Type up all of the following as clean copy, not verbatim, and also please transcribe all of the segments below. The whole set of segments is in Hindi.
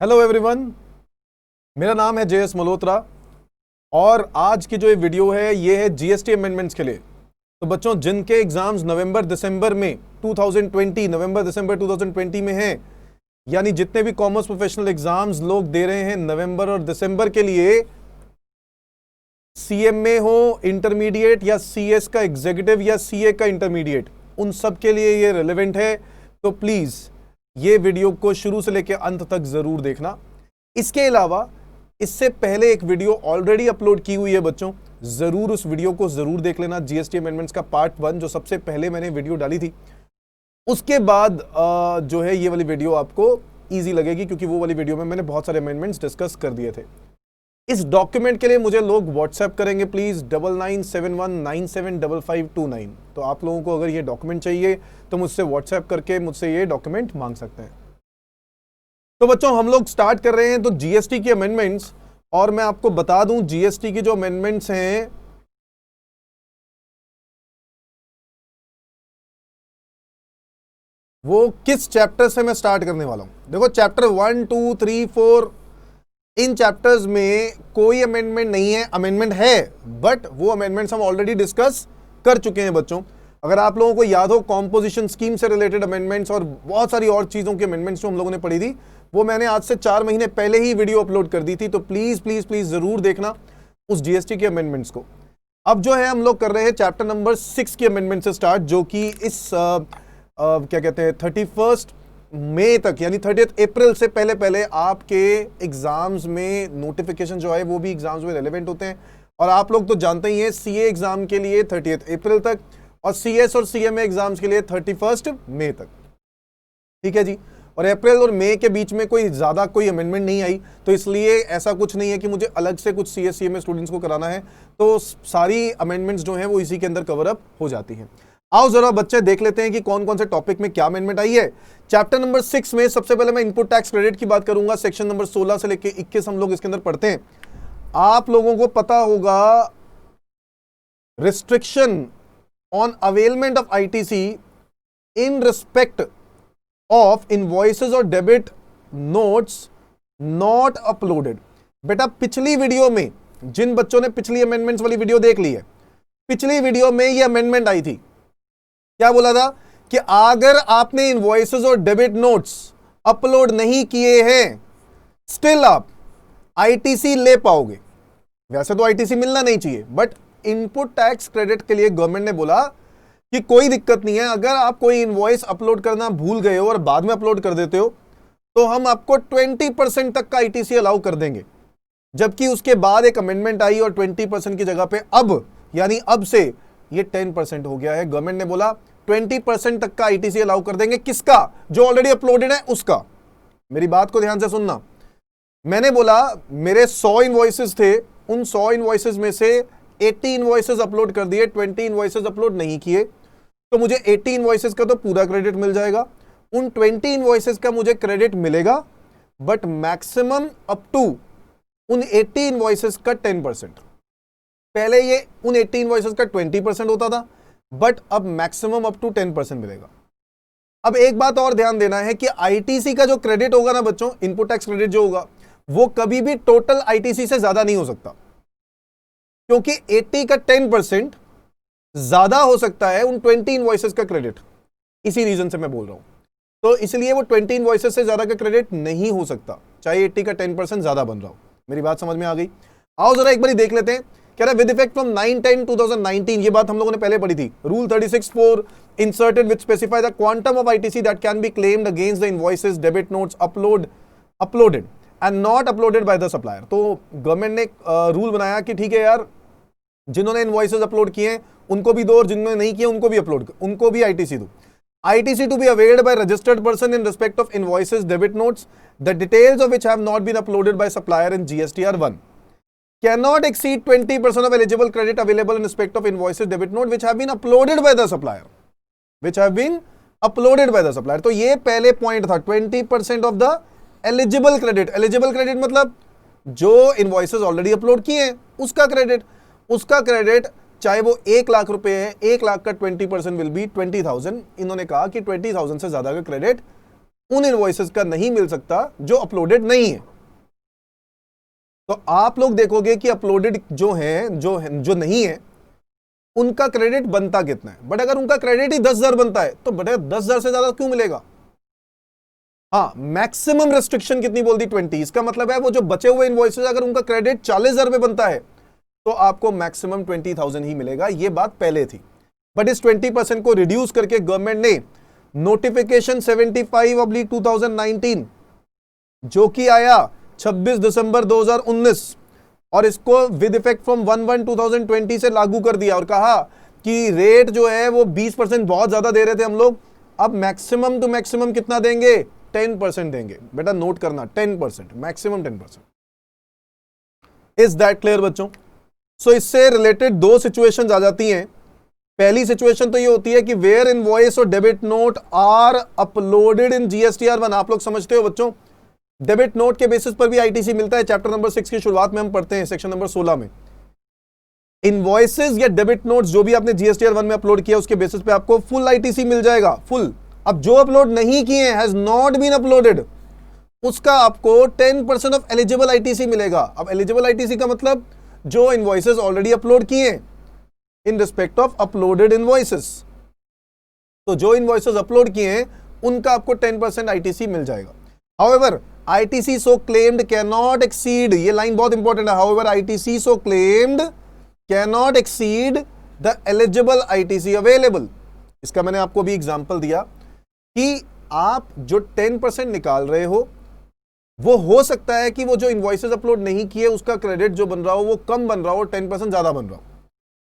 हेलो एवरीवन, मेरा नाम है जेएस मल्होत्रा और आज की जो ये वीडियो है ये है जीएसटी अमेंडमेंट्स के लिए। तो बच्चों, जिनके एग्जाम्स नवंबर दिसंबर में 2020 में हैं, यानी जितने भी कॉमर्स प्रोफेशनल एग्जाम्स लोग दे रहे हैं नवंबर और दिसंबर के लिए, सीएमए हो इंटरमीडिएट या सीएस का एग्जीक्यूटिव या सीए का इंटरमीडिएट, उन सब के लिए ये रेलेवेंट है। तो प्लीज ये वीडियो को शुरू से लेकर अंत तक जरूर देखना। इसके अलावा इससे पहले एक वीडियो ऑलरेडी अपलोड की हुई है बच्चों, जरूर उस वीडियो को जरूर देख लेना। जीएसटी अमेंडमेंट्स का पार्ट 1 जो सबसे पहले मैंने वीडियो डाली थी, उसके बाद जो है ये वाली वीडियो आपको इजी लगेगी, क्योंकि वो वाली वीडियो में मैंने बहुत सारे अमेंडमेंट्स डिस्कस कर दिए थे। इस डॉक्यूमेंट के लिए मुझे लोग व्हाट्सएप करेंगे प्लीज 9971975529। तो आप लोगों को अगर ये डॉक्यूमेंट चाहिए तो मुझसे व्हाट्सएप करके मुझसे ये डॉक्यूमेंट मांग सकते हैं। तो बच्चों, हम लोग स्टार्ट कर रहे हैं तो जीएसटी की अमेंडमेंट्स, और मैं आपको बता दूं जीएसटी की जो अमेंडमेंट्स हैं वो किस चैप्टर से मैं स्टार्ट करने वाला हूं। देखो, चैप्टर 1, 2, 3, 4, इन चैप्टर्स में कोई अमेंडमेंट नहीं है। अमेंडमेंट है बट वो अमेंडमेंट्स हम ऑलरेडी डिस्कस कर चुके हैं बच्चों। अगर आप लोगों को याद हो, कॉम्पोजिशन स्कीम से रिलेटेड अमेंडमेंट्स और बहुत सारी और चीजों की अमेंडमेंट्स जो हम लोगों ने पढ़ी थी, वो मैंने आज से 4 महीने पहले ही वीडियो अपलोड कर दी थी। तो प्लीज प्लीज प्लीज जरूर देखना उस जीएसटी के अमेंडमेंट्स को। अब जो है हम लोग कर रहे हैं चैप्टर नंबर 6 की अमेंडमेंट से स्टार्ट, जो कि इस क्या कहते हैं 31 मई तक, यानी 30 अप्रैल से पहले पहले आपके एग्जाम्स में नोटिफिकेशन जो है वो भी एग्जाम्स में रेलेवेंट होते हैं। और आप लोग तो जानते ही हैं, सीए एग्जाम के लिए 30 अप्रैल तक और सीएस और सीएमए एग्जाम्स के लिए 31 मई तक। ठीक है जी। और अप्रैल और मई के बीच में कोई ज्यादा कोई अमेंडमेंट नहीं आई, तो इसलिए ऐसा कुछ नहीं है कि मुझे अलग से कुछ सीएस सीएमए स्टूडेंट्स को कराना है। तो सारी अमेंडमेंट्स जो हैं वो इसी के अंदर कवर अप हो जाती हैं। आओ जरा बच्चे देख लेते हैं कि कौन कौन से टॉपिक में क्या अमेंडमेंट आई है। चैप्टर नंबर 6 में सबसे पहले मैं इनपुट टैक्स क्रेडिट की बात करूंगा। सेक्शन नंबर 16 से लेकर 21 हम लोग इसके अंदर पढ़ते हैं। आप लोगों को पता होगा, restriction on availment of ITC in respect of invoices और डेबिट नोट्स नॉट अपलोडेड। बेटा, पिछली वीडियो में जिन बच्चों ने पिछली अमेंडमेंट्स वाली वीडियो देख ली है, पिछली वीडियो में ये अमेंडमेंट आई थी। क्या बोला था कि अगर आपने इनवॉइसेस और डेबिट नोट्स अपलोड नहीं किए हैं, स्टिल आप आईटीसी ले पाओगे। वैसे तो आईटीसी मिलना नहीं चाहिए, बट इनपुट टैक्स क्रेडिट के लिए गवर्नमेंट ने बोला कि कोई दिक्कत नहीं है, अगर आप कोई इनवॉइस अपलोड करना भूल गए हो और बाद में अपलोड कर देते हो तो हम आपको 20% तक का आईटीसी अलाउ कर देंगे। जबकि उसके बाद एक अमेंडमेंट आई और 20% की जगह पे अब, यानी अब से ये 10% हो गया है। गवर्नमेंट ने बोला 20% तक का आईटीसी अलाउ कर देंगे। किसका? जो ऑलरेडी अपलोडेड है उसका। मेरी बात को ध्यान से सुनना। मैंने बोला मेरे 100 इनवॉइसेस थे, उन 100 इनवॉइसेस में से 80 इनवॉइसेस अपलोड कर दिए, 20 इनवॉइसेस अपलोड नहीं किए, तो मुझे 80 इनवॉइसेस का तो पूरा क्रेडिट मिल जाएगा, उन 20 इनवॉइसेस का मुझे क्रेडिट मिलेगा, बट मैक्सिमम अप टू उन 80 इनवॉइसेस का 10%। पहले ये उन 80 इनवॉइसेस का 20% होता था, बट अब मैक्सिमम अप टू 10% मिलेगा। अब एक बात और ध्यान देना है कि आईटीसी का जो क्रेडिट होगा ना बच्चों, इनपुट टैक्स क्रेडिट जो होगा, वो कभी भी टोटल आईटीसी से ज्यादा नहीं हो सकता, क्योंकि 80 का 10% ज्यादा हो सकता है उन 20 इनवॉइसेस का क्रेडिट। इसी रीजन से मैं बोल रहा हूं। तो इसलिए वो 20 इनवॉइसेस से ज्यादा का क्रेडिट नहीं हो सकता, चाहे 80 का 10% ज्यादा बन रहा हो। मेरी बात समझ में आ गई? आओ जरा एक बार देख लेते हैं। कह रहा है विद इफेक्ट फ्रॉम 9/10/2019, ये बात हम लोगों ने पहले पढ़ी थी। Rule 36(4) inserted which specify the quantum of ITC that can be claimed against the invoices debit notes uploaded and not uploaded by the supplier. तो गवर्नमेंट ने रूल बनाया कि ठीक है यार, जिन्होंने इनवॉइसेस अपलोड किए हैं उनको भी दो और जिन्होंने नहीं किए उनको भी आईटीसी दो। ITC to be availed by registered person in respect of invoices debit notes the details of which have not been uploaded by supplier in GSTR 1 cannot exceed 20% of eligible credit available in respect of invoices debit note which have been uploaded by the supplier, तो ये पहले पॉइंट था, 20% of the eligible credit. Eligible credit मतलब जो इनवॉइसेस ऑलरेडी अपलोड किए हैं उसका क्रेडिट चाहे वो 1 लाख रुपए है, 1 लाख का 20% विल बी 20,000। इन्होंने कहा कि 20,000 से ज्यादा का क्रेडिट उन इनवॉइसेस का नहीं मिल सकता जो अपलोडेड नहीं है। तो आप लोग देखोगे कि अपलोडेड जो नहीं है उनका क्रेडिट बनता कितना है, बट अगर उनका क्रेडिट ही 10,000 बनता है तो बड़े 10,000 से ज्यादा क्यों मिलेगा? हाँ, मैक्सिमम रेस्ट्रिक्शन कितनी बोल दी? 20। इसका मतलब है वो जो बचे हुए इनवॉइसेस अगर उनका क्रेडिट 40,000 पे बनता है तो आपको मैक्सिमम 20,000 ही मिलेगा। ये बात पहले थी, बट इस 20% को रिड्यूस करके गवर्नमेंट ने नोटिफिकेशन 75/2019 जो कि आया 26 दिसंबर 2019 और इसको विद इफेक्ट फ्रॉम 1/1/2020 से लागू कर दिया और कहा कि रेट जो है वो 20% बहुत ज्यादा दे रहे थे हम लोग, अब मैक्सिमम टू मैक्सिमम कितना देंगे? 10% देंगे। बेटा नोट करना, 10%, मैक्सिमम 10%। इज दैट क्लियर बच्चों? सो इससे रिलेटेड दो सिचुएशंस आ जाती हैं। पहली सिचुएशन तो ये होती है कि वेयर इनवॉइस और debit note are uploaded in GSTR1। आप लोग समझते हो बच्चों, डेबिट नोट के बेसिस पर भी आईटीसी मिलता है। चैप्टर नंबर 6 की शुरुआत में हम पढ़ते हैं, सेक्शन नंबर 16 में। इनवॉइसेस या डेबिट नोट्स जो भी आपने GSTR1 में अपलोड किया उसके बेसिस पे आपको फुल आईटीसी मिल जाएगा, फुल। अब जो अपलोड नहीं किए, हैज नॉट बीन अपलोडेड, उसका आपको 10% ऑफ एलिजिबल आईटीसी मिलेगा। अब एलिजिबल आईटीसी का मतलब जो इनवॉइसेस ऑलरेडी अपलोड किए इन रिस्पेक्ट ऑफ अपलोडेड इनवॉइसेस। तो जो इनवॉइसेस अपलोड किए हैं उनका आपको 10% आईटीसी मिल जाएगा। हाउएवर आईटीसी सो क्लेम्ड कैनॉट एक्सीड, ये लाइन बहुत इंपॉर्टेंट है। However ITC so claimed cannot exceed the eligible ITC available. इसका मैंने आपको भी एग्जांपल दिया कि आप जो 10% निकाल रहे हो वो हो सकता है कि वो जो इनवॉइसेस अपलोड नहीं किए उसका क्रेडिट जो बन रहा हो वो कम बन रहा हो, 10% ज्यादा बन रहा हो।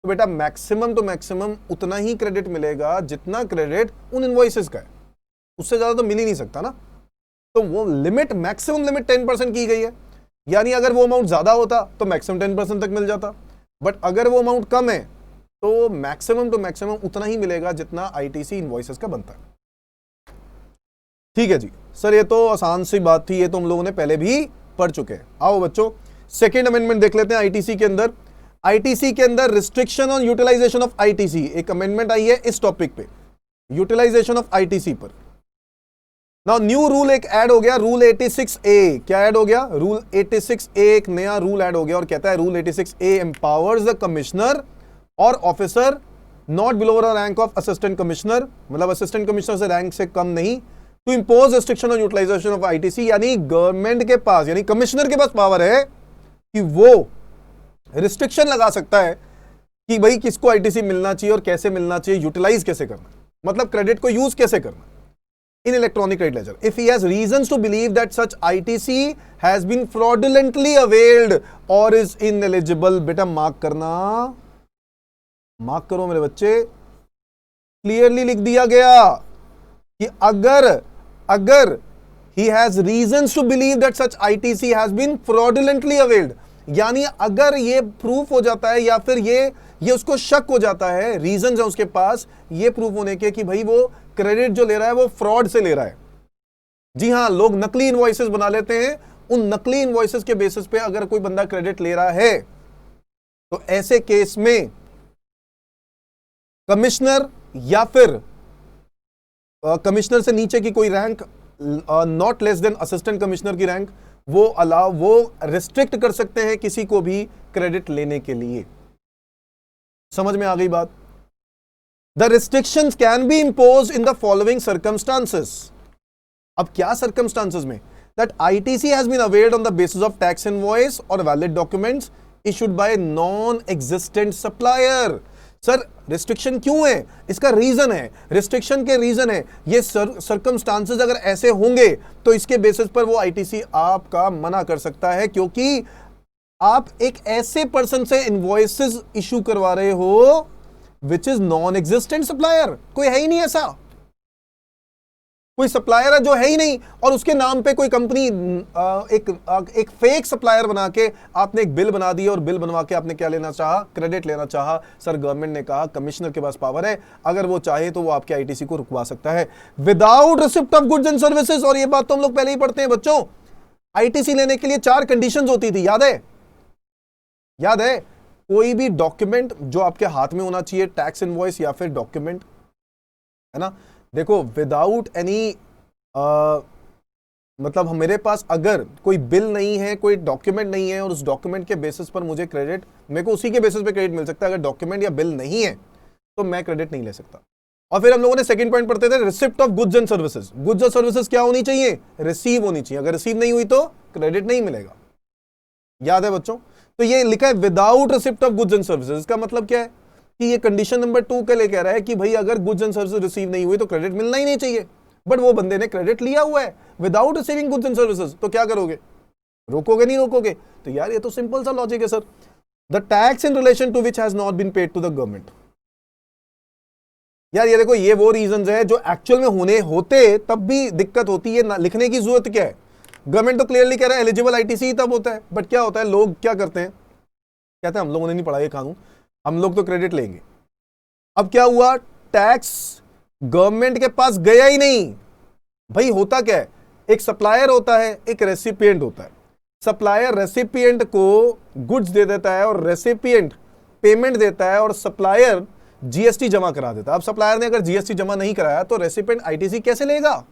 तो बेटा मैक्सिमम टू मैक्सिमम उतना ही क्रेडिट मिलेगा जितना क्रेडिट उन इनवॉइसेस का है, उससे ज्यादा तो मिल ही नहीं सकता ना। तो वो लिमिट, मैक्सिमम लिमिट 10% की गई है, यानी अगर वो अमाउंट ज्यादा होता तो मैक्सिमम 10% तक मिल जाता, बट अगर वो अमाउंट कम है तो मैक्सिमम टू मैक्सिमम उतना ही मिलेगा जितना आईटीसी इनवॉइसेस का बनता है। ठीक है जी सर, ये तो आसान सी बात थी, ये तो हम लोगों ने पहले भी पढ़ चुके हैं। आओ बच्चों सेकेंड अमेंडमेंट देख लेते हैं। आईटीसी के अंदर restriction on utilisation of ITC, एक अमेंडमेंट आई है इस टॉपिक पे, यूटिलाइजेशन ऑफ आईटीसी पर। नाउ न्यू रूल एक ऐड हो गया, रूल 86A। क्या ऐड हो गया? रूल 86A, एक नया रूल ऐड हो गया और कहता है rule 86A empowers the commissioner और officer not below the rank of assistant commissioner, मतलब असिस्टेंट कमिश्नर से रैंक से कम नहीं, to impose restriction on utilisation of ITC. यानी गवर्नमेंट के पास, यानी कमिश्नर के पास पावर है कि वो रिस्ट्रिक्शन लगा सकता है कि भाई किसको आईटीसी मिलना चाहिए और कैसे मिलना चाहिए, यूटिलाइज कैसे करना, मतलब क्रेडिट को यूज कैसे करना in electronic credit ledger if he has reasons to believe that such ITC has been fraudulently availed or is ineligible। बेटा मार्क करना, मार्क करो मेरे बच्चे, क्लियरली लिख दिया गया कि अगर he has reasons to believe that such ITC has been fraudulently availed, यानी अगर ये प्रूफ हो जाता है या फिर ये उसको शक हो जाता है, रीजन है उसके पास ये प्रूफ होने के कि भाई वो क्रेडिट जो ले रहा है वो फ्रॉड से ले रहा है। जी हां, लोग नकली इनवॉइसेस बना लेते हैं, उन नकली इनवॉइसेस के बेसिस पे अगर कोई बंदा क्रेडिट ले रहा है तो ऐसे केस में कमिश्नर या फिर कमिश्नर से नीचे की कोई rank, not less than assistant commissioner की रैंक, वो रिस्ट्रिक्ट कर सकते हैं किसी को भी क्रेडिट लेने के लिए। समझ में आ गई बात? The restrictions can be imposed in the following circumstances। अब क्या circumstances में? That ITC has been availed on the basis of tax invoice or valid documents issued by non-existent supplier। Sir restriction क्यों है? इसका रीजन है, रिस्ट्रिक्शन के रीजन है ये सर्कमस्टांसेस अगर ऐसे होंगे तो इसके बेसिस पर वो आईटीसी आपका मना कर सकता है, क्योंकि आप एक ऐसे पर्सन से इनवॉइसेस इशू करवा रहे हो which is non existent supplier. कोई है ही नहीं ऐसा, कोई सप्लायर है जो है ही नहीं और उसके नाम पे कोई कंपनी एक फेक सप्लायर बना के आपने एक बिल बना दिया और बिल बनवा के आपने क्या लेना चाहा? क्रेडिट लेना चाहा। सर गवर्नमेंट ने कहा कमिश्नर के पास पावर है, अगर वो चाहे तो वो आपके आईटीसी को रुकवा सकता है without receipt of goods and services. और ये बात तो हम लोग पहले ही पढ़ते हैं बच्चों, आईटीसी लेने के लिए 4 कंडीशंस होती थी, याद है? कोई भी डॉक्यूमेंट जो आपके हाथ में होना चाहिए, टैक्स इनवॉइस या फिर डॉक्यूमेंट, है ना। देखो विदाउट एनी मतलब मेरे पास अगर कोई बिल नहीं है, कोई डॉक्यूमेंट नहीं है, और उस डॉक्यूमेंट के बेसिस पर मुझे क्रेडिट, मेरे को उसी के बेसिस पे क्रेडिट मिल सकता है। अगर डॉक्यूमेंट या बिल नहीं है तो मैं क्रेडिट नहीं ले सकता। और फिर हम लोगों ने सेकंड पॉइंट पढ़ते थे, receipt of goods and services. Goods और सर्विसेज क्या होनी चाहिए? रिसीव होनी चाहिए। अगर रिसीव नहीं हुई तो क्रेडिट नहीं मिलेगा। याद है बच्चों? तो ये लिखा है without receipt of goods and services. इसका मतलब क्या है कि ये कंडीशन नंबर 2 के लिए कह रहा है कि भाई अगर गुड्स एंड सर्विसेज रिसीव नहीं हुई तो क्रेडिट मिलना ही नहीं चाहिए। बट वो बंदे ने क्रेडिट लिया हुआ है without receiving goods and services, तो क्या करोगे? रोकोगे? नहीं रोकोगे? तो यार ये तो सिंपल सा लॉजिक है sir. The tax in relation to which has not been paid to the government. यार ये देखो, ये वो रीजंस है जो एक्चुअल में होने होते तब भी दिक्कत होती है। लिखने की जरूरत क्या है? गवर्नमेंट तो क्लियरली कह रहा है एलिजिबल आईटीसी तब होता है। बट क्या होता है, लोग क्या करते हैं, कहते हैं हम लोगों ने नहीं पढ़ा ये कानून, हम लोग तो क्रेडिट लेंगे। अब क्या हुआ, टैक्स गवर्नमेंट के पास गया ही नहीं। भाई होता क्या है, एक सप्लायर होता है, एक रेसिपिएंट होता है। सप्लायर रेसिपिएंट को गुड्स दे देता है और रेसिपिएंट पेमेंट देता है, और सप्लायर जीएसटी जमा करा देता है। अब सप्लायर ने अगर जीएसटी जमा नहीं कराया तो रेसिपिएंट आईटीसी कैसे लेगा?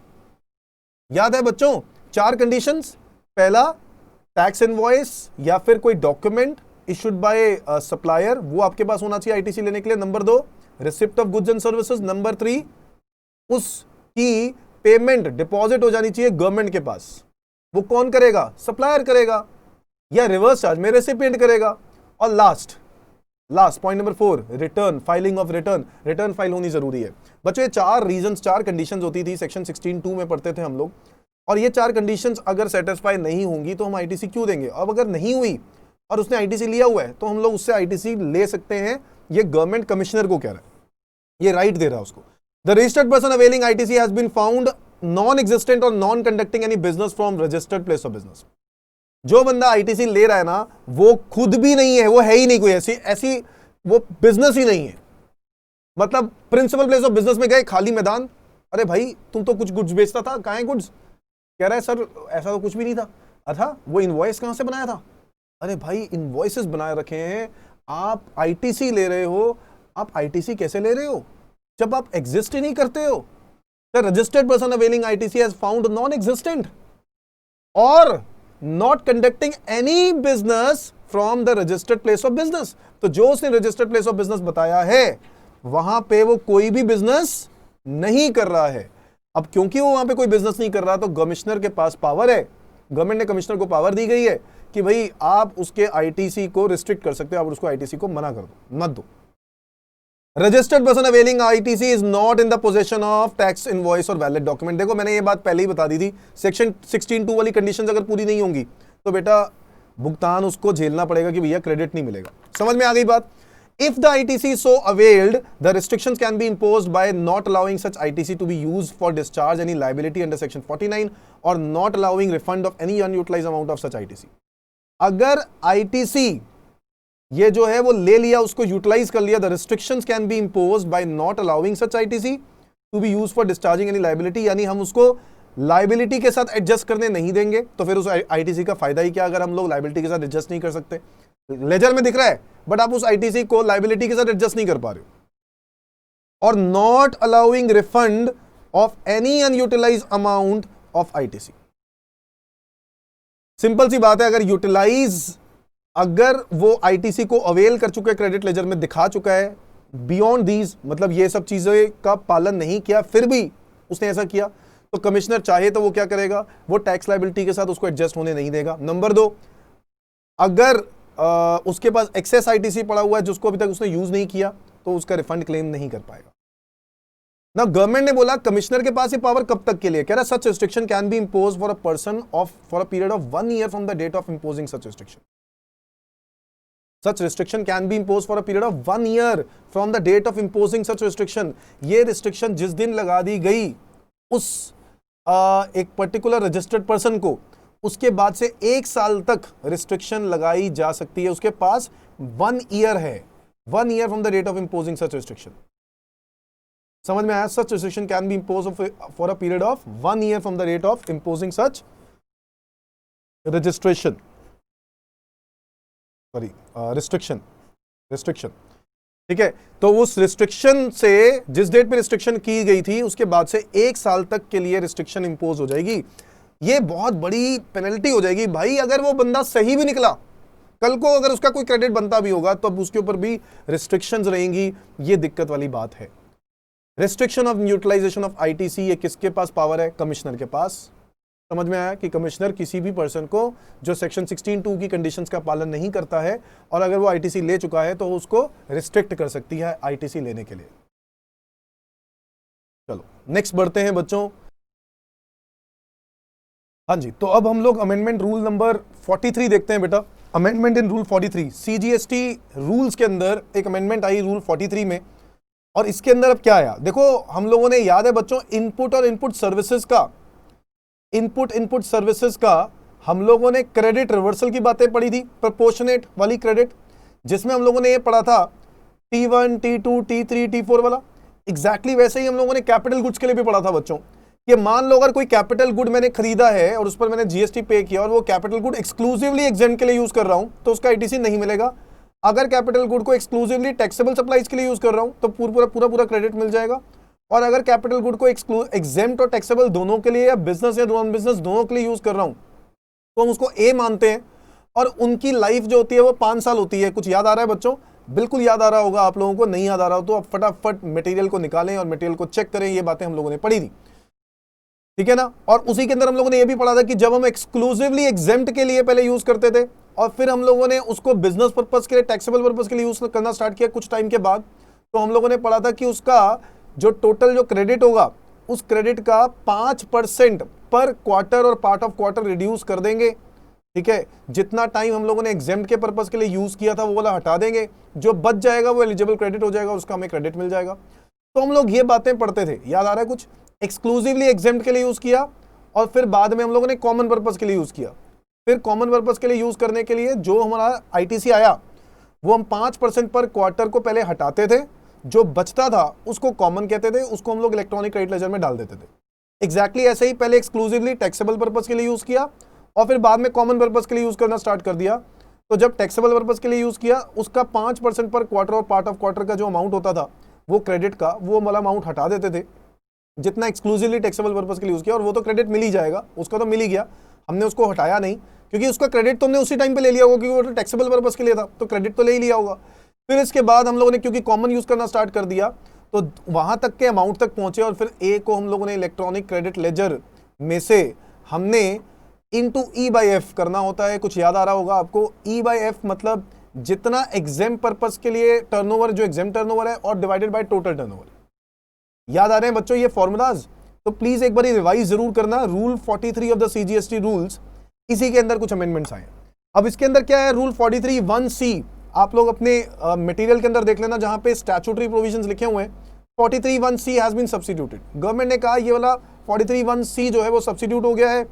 याद है बच्चों 4 कंडीशंस। पहला, टैक्स इनवॉइस या फिर कोई डॉक्यूमेंट इशूड बाय सप्लायर, वो आपके पास होना चाहिए आईटीसी लेने के लिए। Number 2, receipt of goods and services. Number 3, उसकी पेमेंट डिपॉजिट हो जानी चाहिए गवर्नमेंट के पास। वो कौन करेगा? सप्लायर करेगा, या रिवर्स चार्ज में रेसिपिएंट करेगा। और last point number 4, return, filing of return file होनी जरूरी है। बच्चों ये 4 रीजंस, 4 कंडीशंस होती थी, सेक्शन 16(2) में पढ़ते थे हम लोग। और ये 4 कंडीशंस अगर सेटिस्फाई नहीं होंगी तो हम आईटीसी क्यों देंगे? अब अगर नहीं हुई और उसने आईटीसी लिया हुआ है तो हम लोग उससे आईटीसी ले सकते हैं। ये गवर्नमेंट कमिश्नर को कह रहा है, ये राइट दे रहा है उसको। The registered person availing ITC has been found non existent और non conducting any business from registered place of business. जो बंदा आईटीसी ले रहा है ना, वो खुद भी नहीं है, वो है ही नहीं कोई ऐसी वो बिजनेस ही नहीं है। मतलब प्रिंसिपल प्लेस ऑफ बिजनेस में गए, खाली मैदान, अरे भाई तुम तो कुछ गुड्स बेचता था, कहां है गुड्स? कह रहा है सर ऐसा तो कुछ भी नहीं था। अच्छा वो इनवॉइस कहां से बनाया था? अरे भाई इनवॉइसेस बनाए रखे हैं, आप आईटीसी ले रहे हो। आप आईटीसी कैसे ले रहे हो जब आप एग्जिस्ट ही नहीं करते हो? The registered person availing ITC has found non existent और not conducting any business from the registered place of business. तो जो उसने रजिस्टर्ड प्लेस ऑफ बिजनेस बताया है वहां पे वो कोई भी बिजनेस नहीं कर रहा है। अब क्योंकि वो वहां पे कोई बिजनेस नहीं कर रहा तो कमिश्नर के पास पावर है, गवर्नमेंट ने कमिश्नर को पावर दी गई है कि भाई आप उसके आईटीसी को रिस्ट्रिक्ट कर सकते हो, आप उसको आईटीसी को मना कर दो, मत दो। Registered person availing ITC is not in the position of tax invoice और वैलिड डॉक्यूमेंट। देखो मैंने ये बात पहले ही बता दी थी, सेक्शन 16(2) वाली कंडीशंस अगर पूरी नहीं होंगी तो बेटा भुगतान उसको झेलना पड़ेगा कि भैया क्रेडिट नहीं मिलेगा। समझ में आ गई बात? If the ITC so availed, the restrictions can be imposed by not allowing such ITC to be used for discharge any liability under section 49 or not allowing refund of any unutilized amount of such ITC. अगर ITC ये जो है वो ले लिया, उसको यूटिलाइज कर लिया, the restrictions can be imposed by not allowing such ITC to be used for discharging any liability, यानी हम उसको लाइबिलिटी के साथ एडजस्ट करने नहीं देंगे। तो फिर उस आईटीसी का फायदा ही क्या अगर हम लोग लाइबिलिटी के साथ एडजस्ट नहीं कर सकते? लेजर में दिख रहा है बट आप उस आईटीसी को लाइबिलिटी के साथ एडजस्ट नहीं कर पा रहे हो। और not allowing refund of any unutilised amount of ITC. Simple सी बात है, अगर यूटिलाइज, अगर वो आईटीसी को अवेल कर चुके क्रेडिट लेजर में दिखा चुका है, बियॉन्ड दीज मतलब ये सब चीजें का पालन नहीं किया फिर भी उसने ऐसा किया, तो कमिश्नर चाहे तो वो क्या करेगा, वो टैक्स लाइबिलिटी के साथ उसको एडजस्ट होने नहीं देगा। नंबर 2, अगर उसके पास एक्सेस आईटीसी पड़ा हुआ है जिसको अभी तक उसने यूज नहीं किया तो उसका रिफंड क्लेम नहीं कर पाएगा ना। गवर्नमेंट ने बोला कमिश्नर के पास ये पावर कब तक के लिए, कह रहा such restriction can be impose for a person of for a period of 1 year from the date of imposing such restriction. Such restriction can be impose for a period of 1 year from the date of imposing such restriction. ये रिस्ट्रिक्शन जिस दिन लगा दी गई उस एक पर्टिकुलर रजिस्टर्ड पर्सन को, उसके बाद से 1 साल तक रिस्ट्रिक्शन लगाई जा सकती है। उसके पास 1 year है, 1 year from the date of imposing such restriction. समझ में आया? Such restriction can be impose for a period of 1 year from the date of imposing such registration, sorry restriction. ठीक है, तो उस रिस्ट्रिक्शन से जिस डेट पे रिस्ट्रिक्शन की गई थी उसके बाद से 1 साल तक के लिए रिस्ट्रिक्शन इंपोज हो जाएगी। ये बहुत बड़ी पेनल्टी हो जाएगी भाई। अगर वो बंदा सही भी निकला, कल को अगर उसका कोई क्रेडिट बनता भी होगा तो अब उसके ऊपर भी रिस्ट्रिक्शंस रहेंगी। ये दिक्कत वाली बात है। Restriction of utilisation of ITC, ये किसके पास पावर है? कमिश्नर के पास। समझ में आया कि कमिश्नर किसी भी पर्सन को जो सेक्शन 16(2) की कंडीशंस का पालन नहीं करता है और अगर वो आईटीसी ले चुका है तो उसको रिस्ट्रिक्ट कर सकती है आईटीसी लेने के लिए। चलो नेक्स्ट बढ़ते हैं बच्चों। हाँ जी, तो अब हम लोग अमेंडमेंट रूल नंबर 43 देखते हैं बेटा। Amendment in rule 43, CGST rules के अंदर एक अमेंडमेंट आई रूल 43 में। और इसके अंदर अब क्या आया देखो, हम लोगों ने, याद है बच्चों, इनपुट और इनपुट सर्विसेज का हम लोगों ने क्रेडिट रिवर्सल की बातें पढ़ी थी, प्रोपोर्शनेट वाली क्रेडिट, जिसमें हम लोगों ने ये पढ़ा था T1, T2, T3, T4 वाला। एग्जैक्टली वैसे ही हम लोगों ने कैपिटल गुड्स के लिए भी पढ़ा था बच्चों, कि मान लो अगर कोई कैपिटल गुड मैंने खरीदा है और उस पर मैंने जीएसटी पे किया और वो कैपिटल गुड एक्सक्लूसिवली एग्जेम्प्ट के लिए यूज कर रहा हूं तो उसका आईटीसी नहीं मिलेगा। अगर कैपिटल गुड को एक्सक्लूसिवली टैक्सेबल सप्लाईज के लिए यूज कर रहा हूं तो पूरा क्रेडिट मिल जाएगा। और अगर कैपिटल गुड को एग्जेम्प्ट और टैक्सेबल दोनों के लिए या बिजनेस या नॉन बिजनेस दोनों के लिए यूज कर रहा हूं तो हम उसको ए मानते हैं। और उनकी लाइफ जो होती है वो 5 साल होती है। कुछ याद आ रहा है बच्चों? बिल्कुल याद आ रहा होगा आप लोगों को। नहीं याद आ रहा हो तो आप फटाफट मटेरियल को निकालें और मटेरियल को चेक करें। ये बातें हम लोगों ने पढ़ी थी, ठीक है ना। और उसी के अंदर हम लोगों ने ये भी पढ़ा था कि जब हम एक्सक्लूसिवली एग्जेम्प्ट के लिए पहले यूज करते थे और फिर हम लोगों ने उसको बिजनेस पर्पस के लिए, टैक्सेबल पर्पस के लिए यूज करना स्टार्ट किया कुछ टाइम के बाद, तो हम लोगों ने पढ़ा था कि उसका जो टोटल जो क्रेडिट होगा उस क्रेडिट का 5% पर क्वार्टर और पार्ट ऑफ क्वार्टर रिड्यूस कर देंगे, ठीक है। जितना टाइम हम लोगों ने एग्जेम्प्ट के पर्पस के लिए यूज किया था वो वाला हटा देंगे, जो बच जाएगा वो एलिजिबल क्रेडिट हो जाएगा, उसका हमें क्रेडिट मिल जाएगा। तो हम लोग ये बातें पढ़ते थे, याद आ रहा है कुछ? एक्सक्लूसिवली एग्जेम्प्ट के लिए यूज किया और फिर बाद में हम लोगों ने कॉमन पर्पस के लिए यूज किया। फिर कॉमन पर्पस के लिए यूज करने के लिए जो हमारा आईटीसी आया वो हम 5% पर क्वार्टर को पहले हटाते थे, जो बचता था उसको कॉमन कहते थे, उसको हम लोग इलेक्ट्रॉनिक क्रेडिट लेजर में डाल देते थे। एग्जैक्टली ऐसे ही पहले एक्सक्लूसिवली टैक्सेबल पर्पस के लिए यूज किया और फिर बाद में कॉमन पर्पस के लिए यूज करना स्टार्ट कर दिया। तो जब टैक्सेबल पर्पस के लिए यूज किया उसका 5% पर क्वार्टर और पार्ट ऑफ क्वार्टर का जो अमाउंट होता था वो क्रेडिट का, वो वाला अमाउंट हटा देते थे जितना एक्सक्लूसिवली टैक्सेबल पर्पस के लिए यूज किया। और वो तो क्रेडिट मिल ही जाएगा, उसका तो मिल ही गया, हमने उसको हटाया नहीं, क्योंकि उसका क्रेडिट तो हमने उसी टाइम पे ले लिया होगा, क्योंकि वो तो टैक्सेबल पर्पस के लिए था तो क्रेडिट तो ले ही लिया होगा। फिर इसके बाद हम लोगों ने क्योंकि कॉमन यूज करना स्टार्ट कर दिया तो वहां तक के अमाउंट तक पहुंचे और फिर ए को हम लोगों ने इलेक्ट्रॉनिक क्रेडिट लेजर में से हमने इनटू E/F करना होता है। कुछ याद आ रहा होगा आपको? E/F मतलब जितना एग्जेम्प्ट पर्पस के लिए टर्नओवर, जो एग्जेम्प्ट टर्नओवर है, और डिवाइडेड बाय टोटल टर्नओवर। याद आ रहे हैं बच्चों ये फॉर्मूलाज? तो प्लीज एक बार रिवाइज जरूर करना। Rule 43 of the CGST rules, इसी के अंदर कुछ अमेंडमेंट्स आए। अब इसके अंदर क्या है? रूल 43(1)(c) आप लोग अपने मटेरियल के अंदर देख लेना जहां पे स्टैट्यूटरी प्रोविजंस लिखे हुए हैं। 43(1)(c) has been substituted. Government ने कहा ये वाला 43(1)(c) जो है वो सब्स्टिट्यूट हो गया है।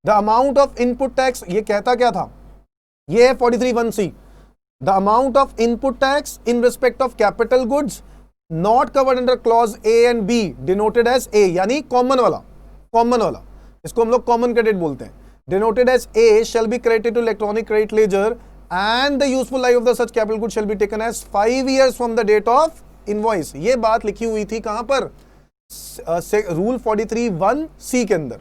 The amount of input tax, ये कहता क्या था? ये है 43(1)(c), the amount of input tax in respect of capital goods not covered under clause A and B denoted as A, यानी कॉमन वाला, इसको हम लोग कॉमन क्रेडिट बोलते हैं। Denoted as A shall be credited to electronic credit ledger and the useful life of the such capital good shall be taken as 5 years from the date of invoice। ये बात लिखी हुई थी कहां पर? रूल 43(1)(c) के अंदर।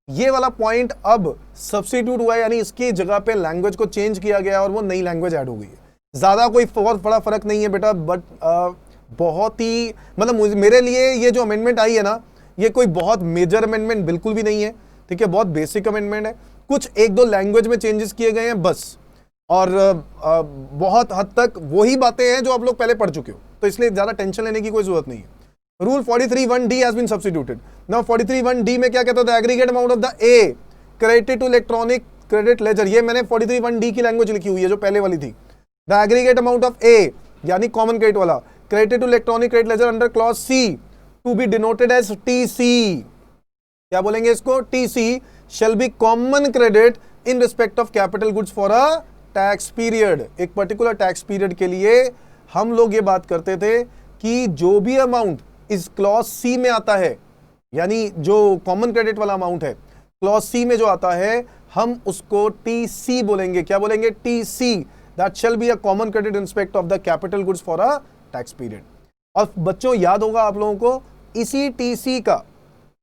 ये वाला पॉइंट अब सब्स्टिट्यूट हुआ है, यानी इसकी जगह पे लैंग्वेज को चेंज किया गया और वो नई लैंग्वेज ऐड हो गई है। ज्यादा कोई बहुत बड़ा फर्क नहीं है बेटा, बट बहुत ही, मतलब मेरे लिए ये जो अमेंडमेंट आई है ना, ये कोई बहुत मेजर अमेंडमेंट बिल्कुल भी नहीं है, ठीक है। बहुत बेसिक अमेंडमेंट है, कुछ 1-2 लैंग्वेज में चेंजेस किए गए हैं बस, और बहुत हद तक वही बातें हैं जो आप लोग पहले पढ़ चुके हो, तो इसलिए ज्यादा टेंशन लेने की कोई जरूरत नहीं है। Rule 43(1)(d) has been substituted. Now 43(1)(d) में क्या कहता था? Aggregate amount of the A credited to electronic credit ledger. ये मैंने 43(1)(d) की लैंग्वेज लिखी हुई है जो पहले वाली थी। The aggregate amount of A, यानी कॉमन क्रेडिट वाला, credited to electronic credit ledger under clause C to B denoted as TC. क्या बोलेंगे इसको? TC shall be common credit in respect of capital goods for a tax period। एक पर्टिकुलर टैक्स पीरियड के लिए हम लोग ये बात करते थे कि जो भी अमाउंट इस क्लॉज सी में आता है, यानी जो कॉमन क्रेडिट वाला अमाउंट है क्लॉज सी में जो आता है, हम उसको टीसी बोलेंगे। क्या बोलेंगे? TC, that shall be a common credit in respect of the capital goods for a tax period. और बच्चों याद होगा आप लोगों को, इसी टीसी का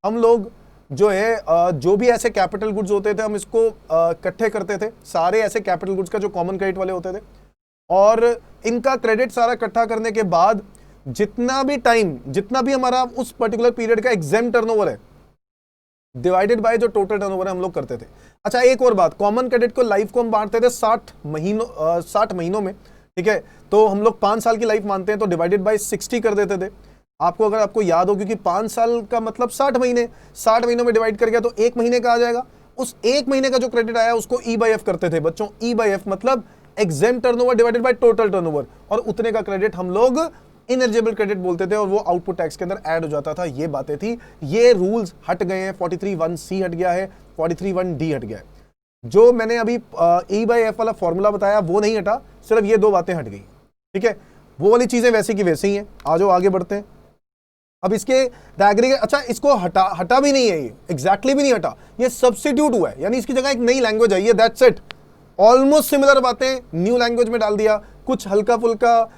हम लोग जो है जो भी ऐसे कैपिटल गुड्स होते थे हम इसको इकट्ठे करते थे, सारे ऐसे कैपिटल गुड्स का जो कॉमन क्रेडिट वाले होते थे, और इनका क्रेडिट सारा इकट्ठा करने के बाद जितना भी हमारा उस पर्टिकुलर पीरियड का एग्जाम टर्नओवर है डिवाइडेड बाय जो टोटल टर्नओवर है हम लोग करते थे। अच्छा, एक और बात, कॉमन क्रेडिट को लाइफ को हम बांटते थे 60 महीनों में, ठीक है, तो हम लोग 5 साल की लाइफ मानते हैं तो डिवाइडेड बाय 60 कर देते थे। अगर आपको याद हो, क्योंकि 5 साल का मतलब 60 महीने, 60 महीनों में डिवाइड कर गया तो एक महीने का आ जाएगा, उस एक महीने का जो क्रेडिट आया उसको E/F करते थे बच्चों। E/F मतलब exam turnover divided by total turnover, और उतने का क्रेडिट हम लोग इनएलिजिबल क्रेडिट बोलते थे और वो आउटपुट टैक्स के अंदर ऐड हो जाता था। ये बातें थी, ये रूल्स हट गए हैं। 43(1)(c) हट गया है, 43(1)(d) हट गया है। जो मैंने अभी E/F वाला फॉर्मूला बताया वो नहीं हटा, सिर्फ ये दो बातें हट गई, ठीक है। वो वाली चीजें वैसे की वैसे ही हैं। आ जाओ आगे बढ़ते हैं। अब इसके एग्रीगेट, अच्छा इसको हटा भी नहीं है, ये एग्जैक्टली भी नहीं हटा, ये सब्स्टिट्यूट हुआ है, यानी इसकी जगह एक नई लैंग्वेज आई है, दैट्स इट। ऑलमोस्ट सिमिलर बातें न्यू लैंग्वेज में डाल दिया, कुछ हल्का फुल्का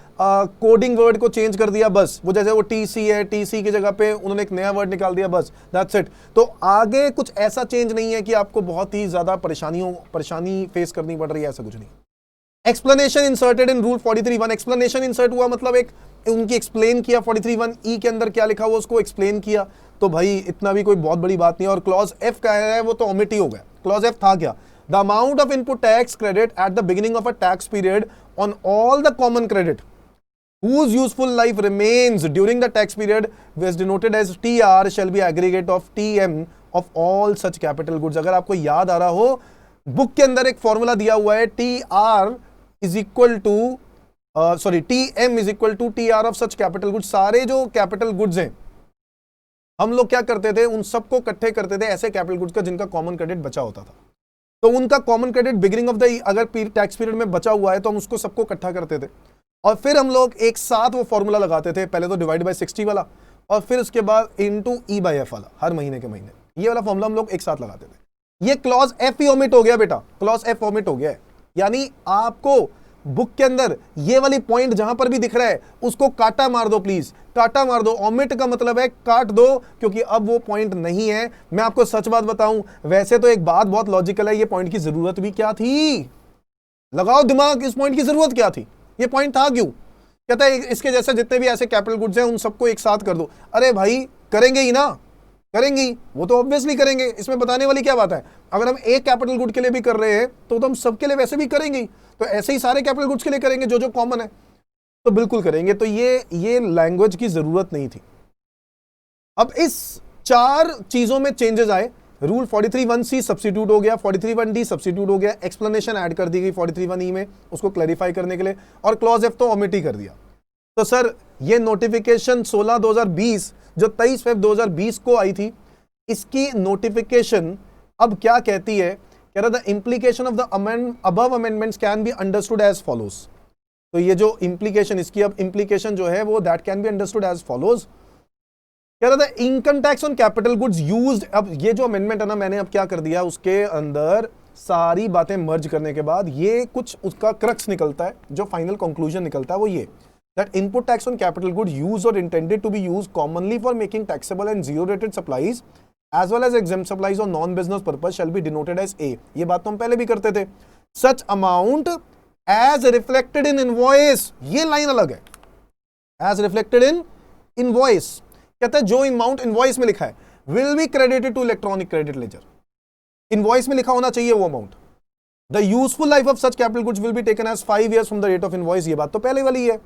कोडिंग वर्ड को चेंज कर दिया बस। वो जैसे वो TC है, TC की जगह पे उन्होंने एक नया वर्ड निकाल दिया, बस दैट्स इट। तो आगे कुछ ऐसा चेंज नहीं है कि आपको बहुत ही ज्यादा परेशानी फेस करनी पड़ रही है, ऐसा कुछ नहीं। Explanation inserted in rule 43(1). Explanation insert हुआ मतलब एक उनकी एक्सप्लेन किया, 43(1)(e) के अंदर क्या लिखा हुआ उसको एक्सप्लेन किया, तो भाई इतना भी कोई बहुत बड़ी बात नहीं है। और क्लॉज F का है वो तो ओमिट ही हो गया। क्लॉज F था क्या? The amount of input tax credit at the beginning of a tax period on all the common credit whose useful life remains during the tax period was denoted as TR shall be aggregate of TM of all such capital goods। अगर आपको याद आ रहा हो, बुक के अंदर एक फॉर्मूला दिया हुआ है, TR is equal to TM is equal to TR of such capital goods। सारे जो कैपिटल गुड्स हैं हम लोग क्या करते थे, उन सबको इकट्ठे करते थे ऐसे कैपिटल गुड्स का जिनका कॉमन क्रेडिट बचा होता था। तो उनका common credit beginning of the अगर टैक्स पीरियड में बचा हुआ है तो हम उसको सबको इकट्ठा करते थे, और फिर हम लोग एक साथ वो फॉर्मूला लगाते थे, पहले तो डिवाइड बाय 60 वाला और फिर उसके बाद इनटू E/F वाला, हर महीने के महीने ये वाला फॉर्मूला हम लोग एक साथ लगाते थे। ये क्लॉज F ही ओमिट हो गया बेटा, क्लॉज F ओमिट हो गया है, यानी आपको बुक के अंदर ये वाली पॉइंट जहां पर भी दिख रहा है उसको काटा मार दो, प्लीज काटा मार दो। ओमिट का मतलब है काट दो, क्योंकि अब वो पॉइंट नहीं है। मैं आपको सच बात बताऊं, वैसे तो एक बात बहुत लॉजिकल है, ये पॉइंट की जरूरत भी क्या थी? लगाओ दिमाग, इस पॉइंट की जरूरत क्या थी? ये पॉइंट था क्यों? कहता है इसके जैसे जितने भी ऐसे कैपिटल गुड्स हैं उन सबको एक साथ कर दो। अरे भाई करेंगे ही ना, करेंगे ही, वो तो ऑब्वियसली करेंगे, इसमें बताने वाली क्या बात है। अगर हम एक कैपिटल गुड के लिए भी कर रहे हैं तो हम सबके लिए वैसे भी करेंगे ही, तो ऐसे ही सारे कैपिटल गुड्स के लिए करेंगे जो जो कॉमन है, तो बिल्कुल करेंगे। तो ये लैंग्वेज की जरूरत नहीं थी। अब इस 4 चीजों में चेंजेस आए। रूल 43(1)(c) सब्स्टिट्यूट हो गया, 43(1)(d) सब्स्टिट्यूट हो गया, एक्सप्लेनेशन ऐड कर दी गई 43(1)(e) में उसको क्लैरिफाई करने के लिए, और क्लॉज F तो ओमिट ही कर दिया। तो सर ये नोटिफिकेशन 16/2020 जो 23 Feb 2020 को आई थी, इसकी नोटिफिकेशन अब क्या कहती है? कह रहा the implication of the above amendments can be understood as follows. तो ये जो इम्प्लीकेशन, इसकी अब इम्प्लीकेशन जो है वो that can be understood as follows. कह रहा था income tax on capital goods used. अब ये जो अमेंडमेंट है ना, मैंने अब क्या कर दिया, उसके अंदर सारी बातें मर्ज करने के बाद ये कुछ उसका क्रक्स निकलता है, जो फाइनल कंक्लूजन निकलता है वो ये, that input tax on capital goods used or intended to be used commonly for making taxable and zero rated supplies as well as exempt supplies on non business purpose shall be denoted as A। ये बात तो हम पहले भी करते थे। such amount as reflected in invoice, ये लाइन अलग है, as reflected in invoice कहता है जो अमाउंट इनवॉइस में लिखा है will be credited to electronic credit ledger। Invoice में लिखा होना चाहिए वो amount. the useful life of such capital goods will be taken as 5 years from the date of invoice। ये बात तो पहले वाली है,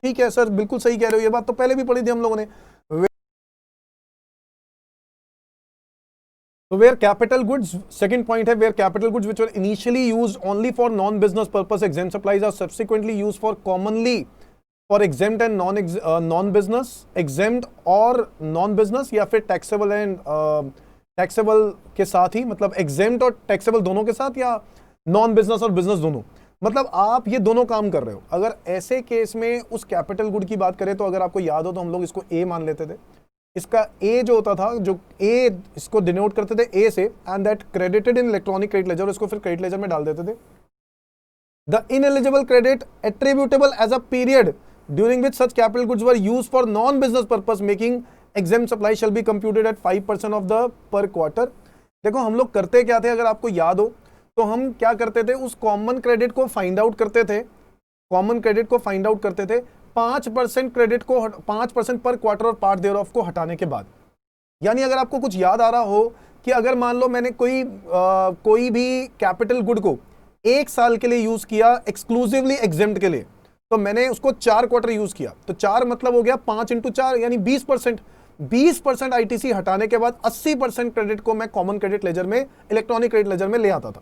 ठीक है सर, बिल्कुल सही कह रहे हो, ये बात तो पहले भी पढ़ी थी हम लोगों ने। तो where capital goods, second point है, where capital goods which were initially used only for non-business purpose exempt supplies are subsequently used for commonly for exempt and non-business, exempt और non-business, या फिर taxable and taxable के साथ ही, मतलब exempt और taxable दोनों के साथ, या non-business और business दोनों, मतलब आप ये दोनों काम कर रहे हो। अगर ऐसे केस में उस कैपिटल गुड की बात करें तो अगर आपको याद हो तो हम लोग इसको ए मान लेते थे। इसका ए जो होता था, जो ए इसको डिनोट करते थे ए से, and that credited in electronic credit ledger, इसको फिर क्रेडिट लेजर में डाल देते थे। The ineligible credit attributable as a period during which such capital goods were used for non business purpose making exempt supply shall be computed at 5% of the per quarter. देखो हम लोग करते क्या थे, अगर आपको याद हो तो हम क्या करते थे, उस कॉमन क्रेडिट को फाइंड आउट करते थे, कॉमन क्रेडिट को फाइंड आउट करते थे 5% क्रेडिट को 5% पर क्वार्टर और पार्ट देयर ऑफ को हटाने के बाद। यानी अगर आपको कुछ याद आ रहा हो कि अगर मान लो मैंने कोई भी कैपिटल गुड को 1 साल के लिए यूज किया एक्सक्लूसिवली एग्जेम्प्ट के लिए, तो मैंने उसको 4 क्वार्टर यूज किया, तो 4 मतलब हो गया 5 × 4 यानी 20%। 20% आईटीसी हटाने के बाद 80% क्रेडिट को मैं कॉमन क्रेडिट लेजर में, इलेक्ट्रॉनिक क्रेडिट लेजर में ले आता था।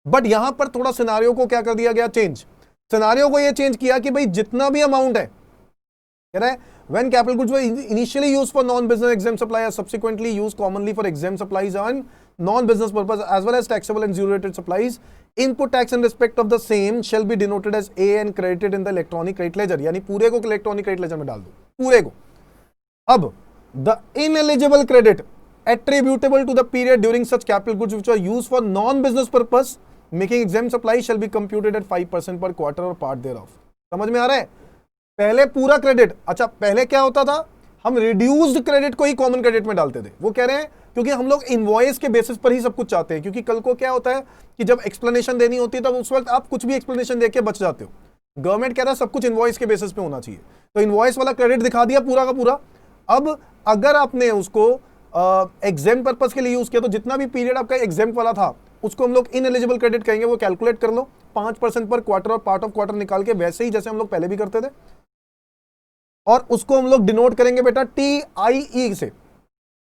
बट यहां पर थोड़ा सिनारियो को क्या कर दिया गया, चेंज। सिनारियो को यह चेंज किया कि भाई जितना भी अमाउंट है, कह रहा है when capital goods were initially used for non-business exempt supply are subsequently used commonly for exempt supplies and non-business purpose as well as taxable and zero rated supplies, input tax in respect of the same shall be denoted as A and credited in the electronic credit ledger। यानी पूरे को इलेक्ट्रॉनिक क्रेडिट लेजर में डाल दो, पूरे को। अब the ineligible credit attributable to the period during such capital goods which are used for non-business purpose making exempt supply shall be computed at 5% per quarter or part thereof। समझ में आ रहा है? पहले पूरा क्रेडिट, अच्छा पहले क्या होता था, हम रिड्यूस्ड क्रेडिट को ही कॉमन क्रेडिट में डालते थे। वो कह रहे हैं क्योंकि हम लोग इनवॉइस के बेसिस पर ही सब कुछ चाहते हैं, क्योंकि कल को क्या होता है कि जब एक्सप्लेनेशन देनी होती है तब उस वक्त आप कुछ भी एक्सप्लेनेशन देके बच जाते हो। गवर्नमेंट कह रहा है सब कुछ इनवॉइस के बेसिस पे होना चाहिए, तो इनवॉइस वाला क्रेडिट दिखा दिया पूरा का पूरा। अब अगर आपने उसको एग्जाम पर्पस के लिए यूज किया तो जितना भी पीरियड आपका एग्जाम वाला था उसको हम लोग इनएलिजिबल क्रेडिट कहेंगे। वो कैलकुलेट कर लो 5% पर क्वार्टर और पार्ट ऑफ क्वार्टर निकाल के, वैसे ही जैसे हम लोग पहले भी करते थे, और उसको हम लोग डिनोट करेंगे बेटा TIE से,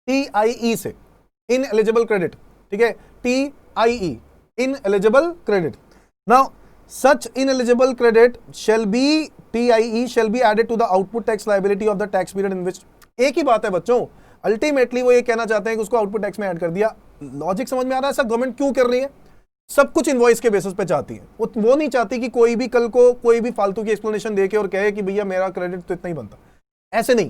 TIE से, इनएलिजिबल क्रेडिट। ठीक है, TIE, ineligible credit. Now such ineligible credit shall be TIE shall be added to the output tax liability of the tax period in which। एक ही बात है बच्चों, अल्टीमेटली वो ये कहना चाहते हैं कि उसको आउटपुट टैक्स में ऐड कर दिया। लॉजिक समझ में आ रहा है? ऐसा गवर्नमेंट क्यों कर रही है? सब कुछ इनवॉइस के बेसिस पे चाहती है। वो नहीं चाहती कि कोई भी कल को कोई भी फालतू की एक्सप्लेनेशन देके और कहे कि भैया मेरा क्रेडिट तो इतना ही बनता, ऐसे नहीं।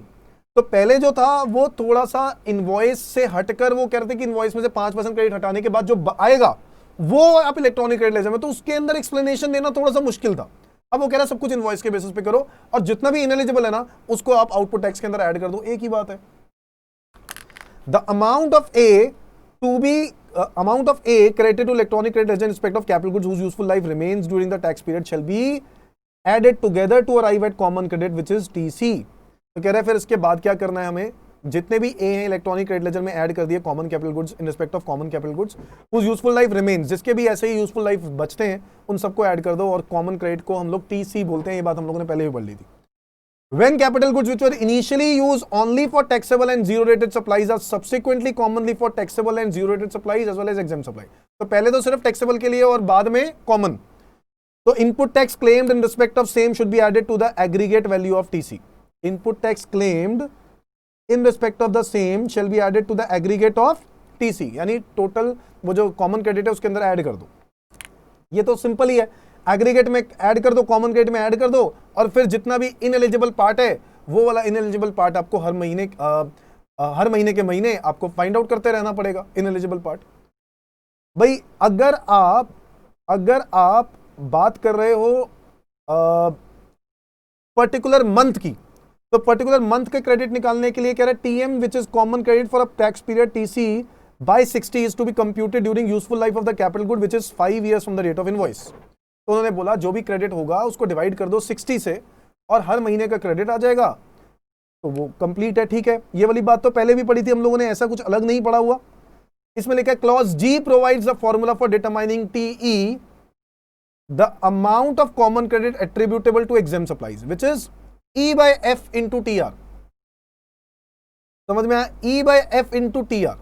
तो पहले जो था वो थोड़ा सा इनवॉइस से हटकर वो कह रहे थे कि इनवॉइस में से 5% क्रेडिट हटाने के बाद जो आएगा वो आप इलेक्ट्रॉनिक क्रेडिट लेजर में, तो उसके अंदर एक्सप्लेनेशन देना थोड़ा सा मुश्किल था। अब वो कह रहा है सब कुछ इनवॉइस के बेसिस पे करो, और जितना भी इनएलिजिबल है ना उसको आप आउटपुट टैक्स के अंदर ऐड कर दो, एक ही बात है। The amount of A credited to electronic credit ledger in respect of capital goods whose useful life remains during the tax period shall be added together to arrive at common credit which is TC। तो कह रहे हैं फिर इसके बाद क्या करना है हमें, जितने भी A हैं इलेक्ट्रॉनिक क्रेडिट लेजर में ऐड कर दिए common capital goods in respect of common capital goods whose useful life remains, जिसके भी ऐसे ही यूजफुल लाइफ बचते हैं उन सबको ऐड कर दो, और कॉमन क्रेडिट को हम लोग TC बोलते हैं। ये बात हम लोगों ने पहले भी पढ़ ली थी। When capital goods which were initially used only for taxable and zero rated supplies are subsequently commonly for taxable and zero rated supplies as well as exempt supply। तो पहले तो सिर्फ taxable के लिए और बाद में common। तो input tax claimed in respect of same should be added to the aggregate value of TC। Input tax claimed in respect of the same shall be added to the aggregate of TC, यानी टोटल वो जो कॉमन क्रेडिट है उसके अंदर ऐड कर दो। ये तो सिंपल ही है, एग्रीगेट में ऐड कर दो, कॉमन क्रेडिट में ऐड कर दो, और फिर जितना भी इनएलिजिबल पार्ट है वो वाला इनएलिजिबल पार्ट आपको हर महीने के महीने आपको फाइंड आउट करते रहना पड़ेगा इनएलिजिबल पार्ट। भाई अगर आप बात कर रहे हो पर्टिकुलर मंथ की, तो पर्टिकुलर मंथ के क्रेडिट निकालने के लिए कह रहा है TM which is common credit for a tax period TC by 60 is to be computed during useful life of the capital good which is 5 years from the rate of invoice. तो उन्होंने बोला जो भी क्रेडिट होगा उसको डिवाइड कर दो 60 से और हर महीने का क्रेडिट आ जाएगा, तो वो कंप्लीट है। ठीक है, ये वाली बात तो पहले भी पढ़ी थी हम लोगों ने, ऐसा कुछ अलग नहीं पढ़ा हुआ। इसमें लिखा है clause G provides the formula for determining TE the amount of common credit attributable to exempt supplies which is E by F into TR। समझ में आया? E by F into TR,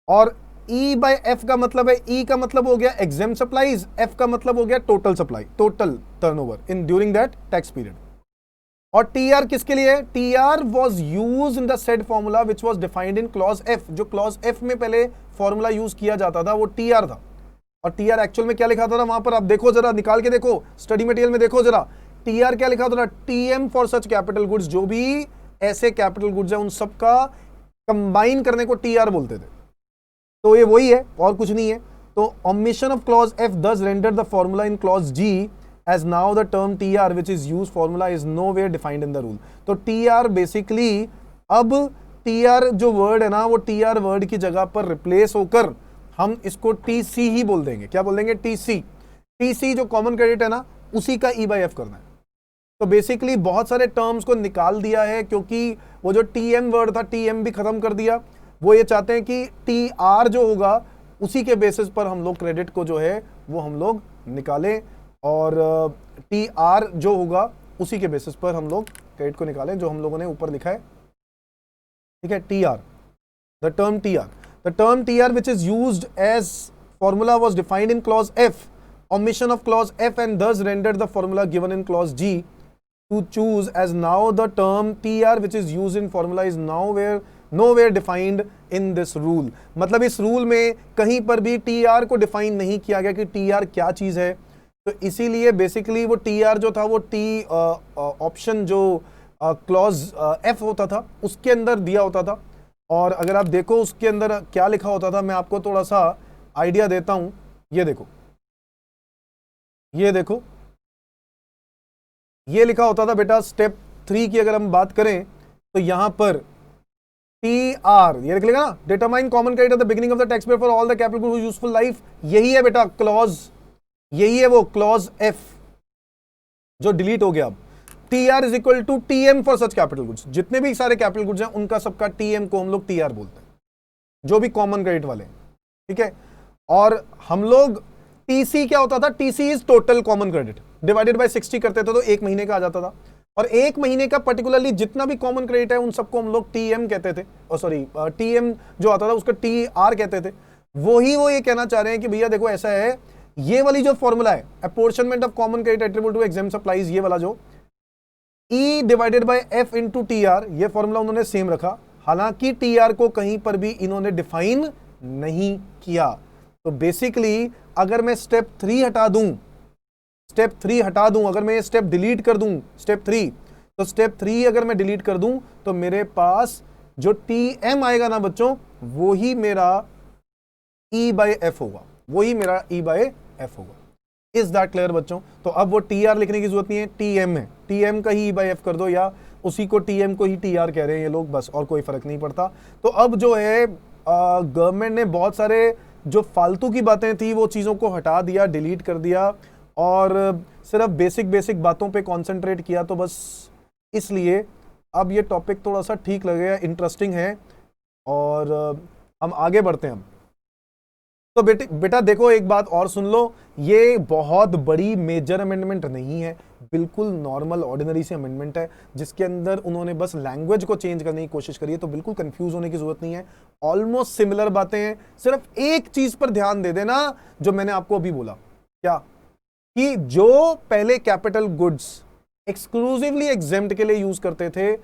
और E by F का मतलब है, E का मतलब हो गया एग्जाम सप्लाईज, F का मतलब हो गया total supply, total turnover in during that tax period. और TR किसके लिए? TR was used in the said formula which was defined in clause F। जो क्लॉज F में पहले फॉर्मूला यूज किया जाता था वो TR था, और TR एक्चुअल में क्या लिखा था वहां पर आप देखो जरा, निकाल के देखो, स्टडी मटेरियल में देखो जरा, TR क्या लिखा था? TM for such capital goods. जो भी ऐसे कैपिटल गुड्स है उन सब का कंबाइन करने को TR बोलते थे। तो ये वही है और कुछ नहीं है। तो omission of clause F does render the formula in clause G as now the term TR which is used formula is nowhere defined in the rule। तो TR बेसिकली अब टीआर जो वर्ड है ना, वो टीआर वर्ड की जगह पर रिप्लेस होकर हम इसको टीसी ही बोल देंगे। क्या बोल देंगे? टीसी। टीसी जो कॉमन क्रेडिट है ना, उसी का ई बाई एफ करना है। तो बेसिकली बहुत सारे टर्म्स को निकाल दिया है, क्योंकि वो जो टीएम वर्ड था, टीएम भी खत्म कर दिया। वो ये चाहते हैं कि टीआर जो होगा उसी के बेसिस पर हम लोग क्रेडिट को जो है वो हम लोग निकालें, और टीआर जो होगा उसी के बेसिस पर हम लोग क्रेडिट को निकालें, जो हम लोगों ने ऊपर लिखा है। ठीक है, TR, the term TR, the term TR which is used as formula was defined in clause F, omission of clause F and thus rendered the formula given in clause G to choose as now the term TR which is used in formula is nowhere defined in this rule। मतलब इस रूल में कहीं पर भी TR को डिफाइन नहीं किया गया कि TR क्या चीज है। तो इसीलिए बेसिकली वो TR जो था वो टी ऑप्शन जो क्लॉज F होता था उसके अंदर दिया होता था, और अगर आप देखो उसके अंदर क्या लिखा होता था, मैं आपको थोड़ा सा आइडिया देता हूं। ये देखो, ये देखो, ये लिखा होता था बेटा स्टेप 3 की अगर हम बात करें तो यहां पर टी आर, ये लिख लेगा ना, determine common credit at the beginning of the tax payer for all the capital goods useful life. यही है बेटा क्लॉज, यही है वो क्लॉज एफ जो डिलीट हो गया। अब T R is equal to T M for such capital goods. जितने भी सारे कैपिटल गुड्स हैं उनका सबका टी एम को हम लोग टी आर बोलते हैं, जो भी कॉमन क्रेडिट वाले हैं। ठीक है, और हम लोग टीसी क्या होता था? TC is total common credit, divided by 60 करते थे तो एक महीने का आ जाता था, और एक महीने का पर्टिकुलरली जितना भी कॉमन क्रेडिट है उन सबको हम लोग टीएम कहते थे, और सॉरी टीएम जो आता था उसका टीआर कहते थे। वो ये कहना चाह रहे हैं कि भैया देखो ऐसा है, ये वाली जो फॉर्मूला है apportionment of common credit attribute to exempt supplies, ये वाला जो E divided by F into TR, ये फॉर्मूला उन्होंने सेम रखा, हालांकि टीआर को कहीं पर भी इन्होंने डिफाइन नहीं किया। तो बेसिकली अगर मैं स्टेप 3 हटा दूं, स्टेप 3 हटा दूं, अगर मैं ये स्टेप डिलीट कर दूं स्टेप 3, तो स्टेप 3 अगर मैं डिलीट कर दूं तो मेरे पास जो टीएम आएगा ना बच्चों, वो ही मेरा ई बाय एफ होगा, वो ही मेरा ई बाय एफ होगा। इज दैट क्लियर बच्चों? तो अब वो टीआर लिखने की जरूरत नहीं है, टीएम है, टीएम का ही ई बाय एफ कर दो, या उसी को टीएम को ही टीआर कह रहे हैं ये लोग, बस, और कोई फर्क नहीं पड़ता। तो अब जो है गवर्नमेंट ने बहुत सारे जो फालतू की बातें थी वो चीज़ों को हटा दिया, डिलीट कर दिया, और सिर्फ बेसिक बातों पे कंसंट्रेट किया। तो बस इसलिए अब ये टॉपिक थोड़ा सा ठीक लगेगा, इंटरेस्टिंग है, और हम आगे बढ़ते हैं। तो बेटा देखो एक बात और सुन लो, ये बहुत बड़ी मेजर अमेंडमेंट नहीं है, बिल्कुल नॉर्मल ऑर्डिनरी सी अमेंडमेंट है, जिसके अंदर उन्होंने बस लैंग्वेज को चेंज करने की कोशिश करी है। तो बिल्कुल कंफ्यूज होने की जरूरत नहीं है, ऑलमोस्ट सिमिलर बातें हैं। सिर्फ एक चीज पर ध्यान दे देना जो मैंने आपको अभी बोला, क्या कि जो पहले कैपिटल गुड्स एक्सक्लूसिवली एग्जेम्प्ट के लिए यूज करते थे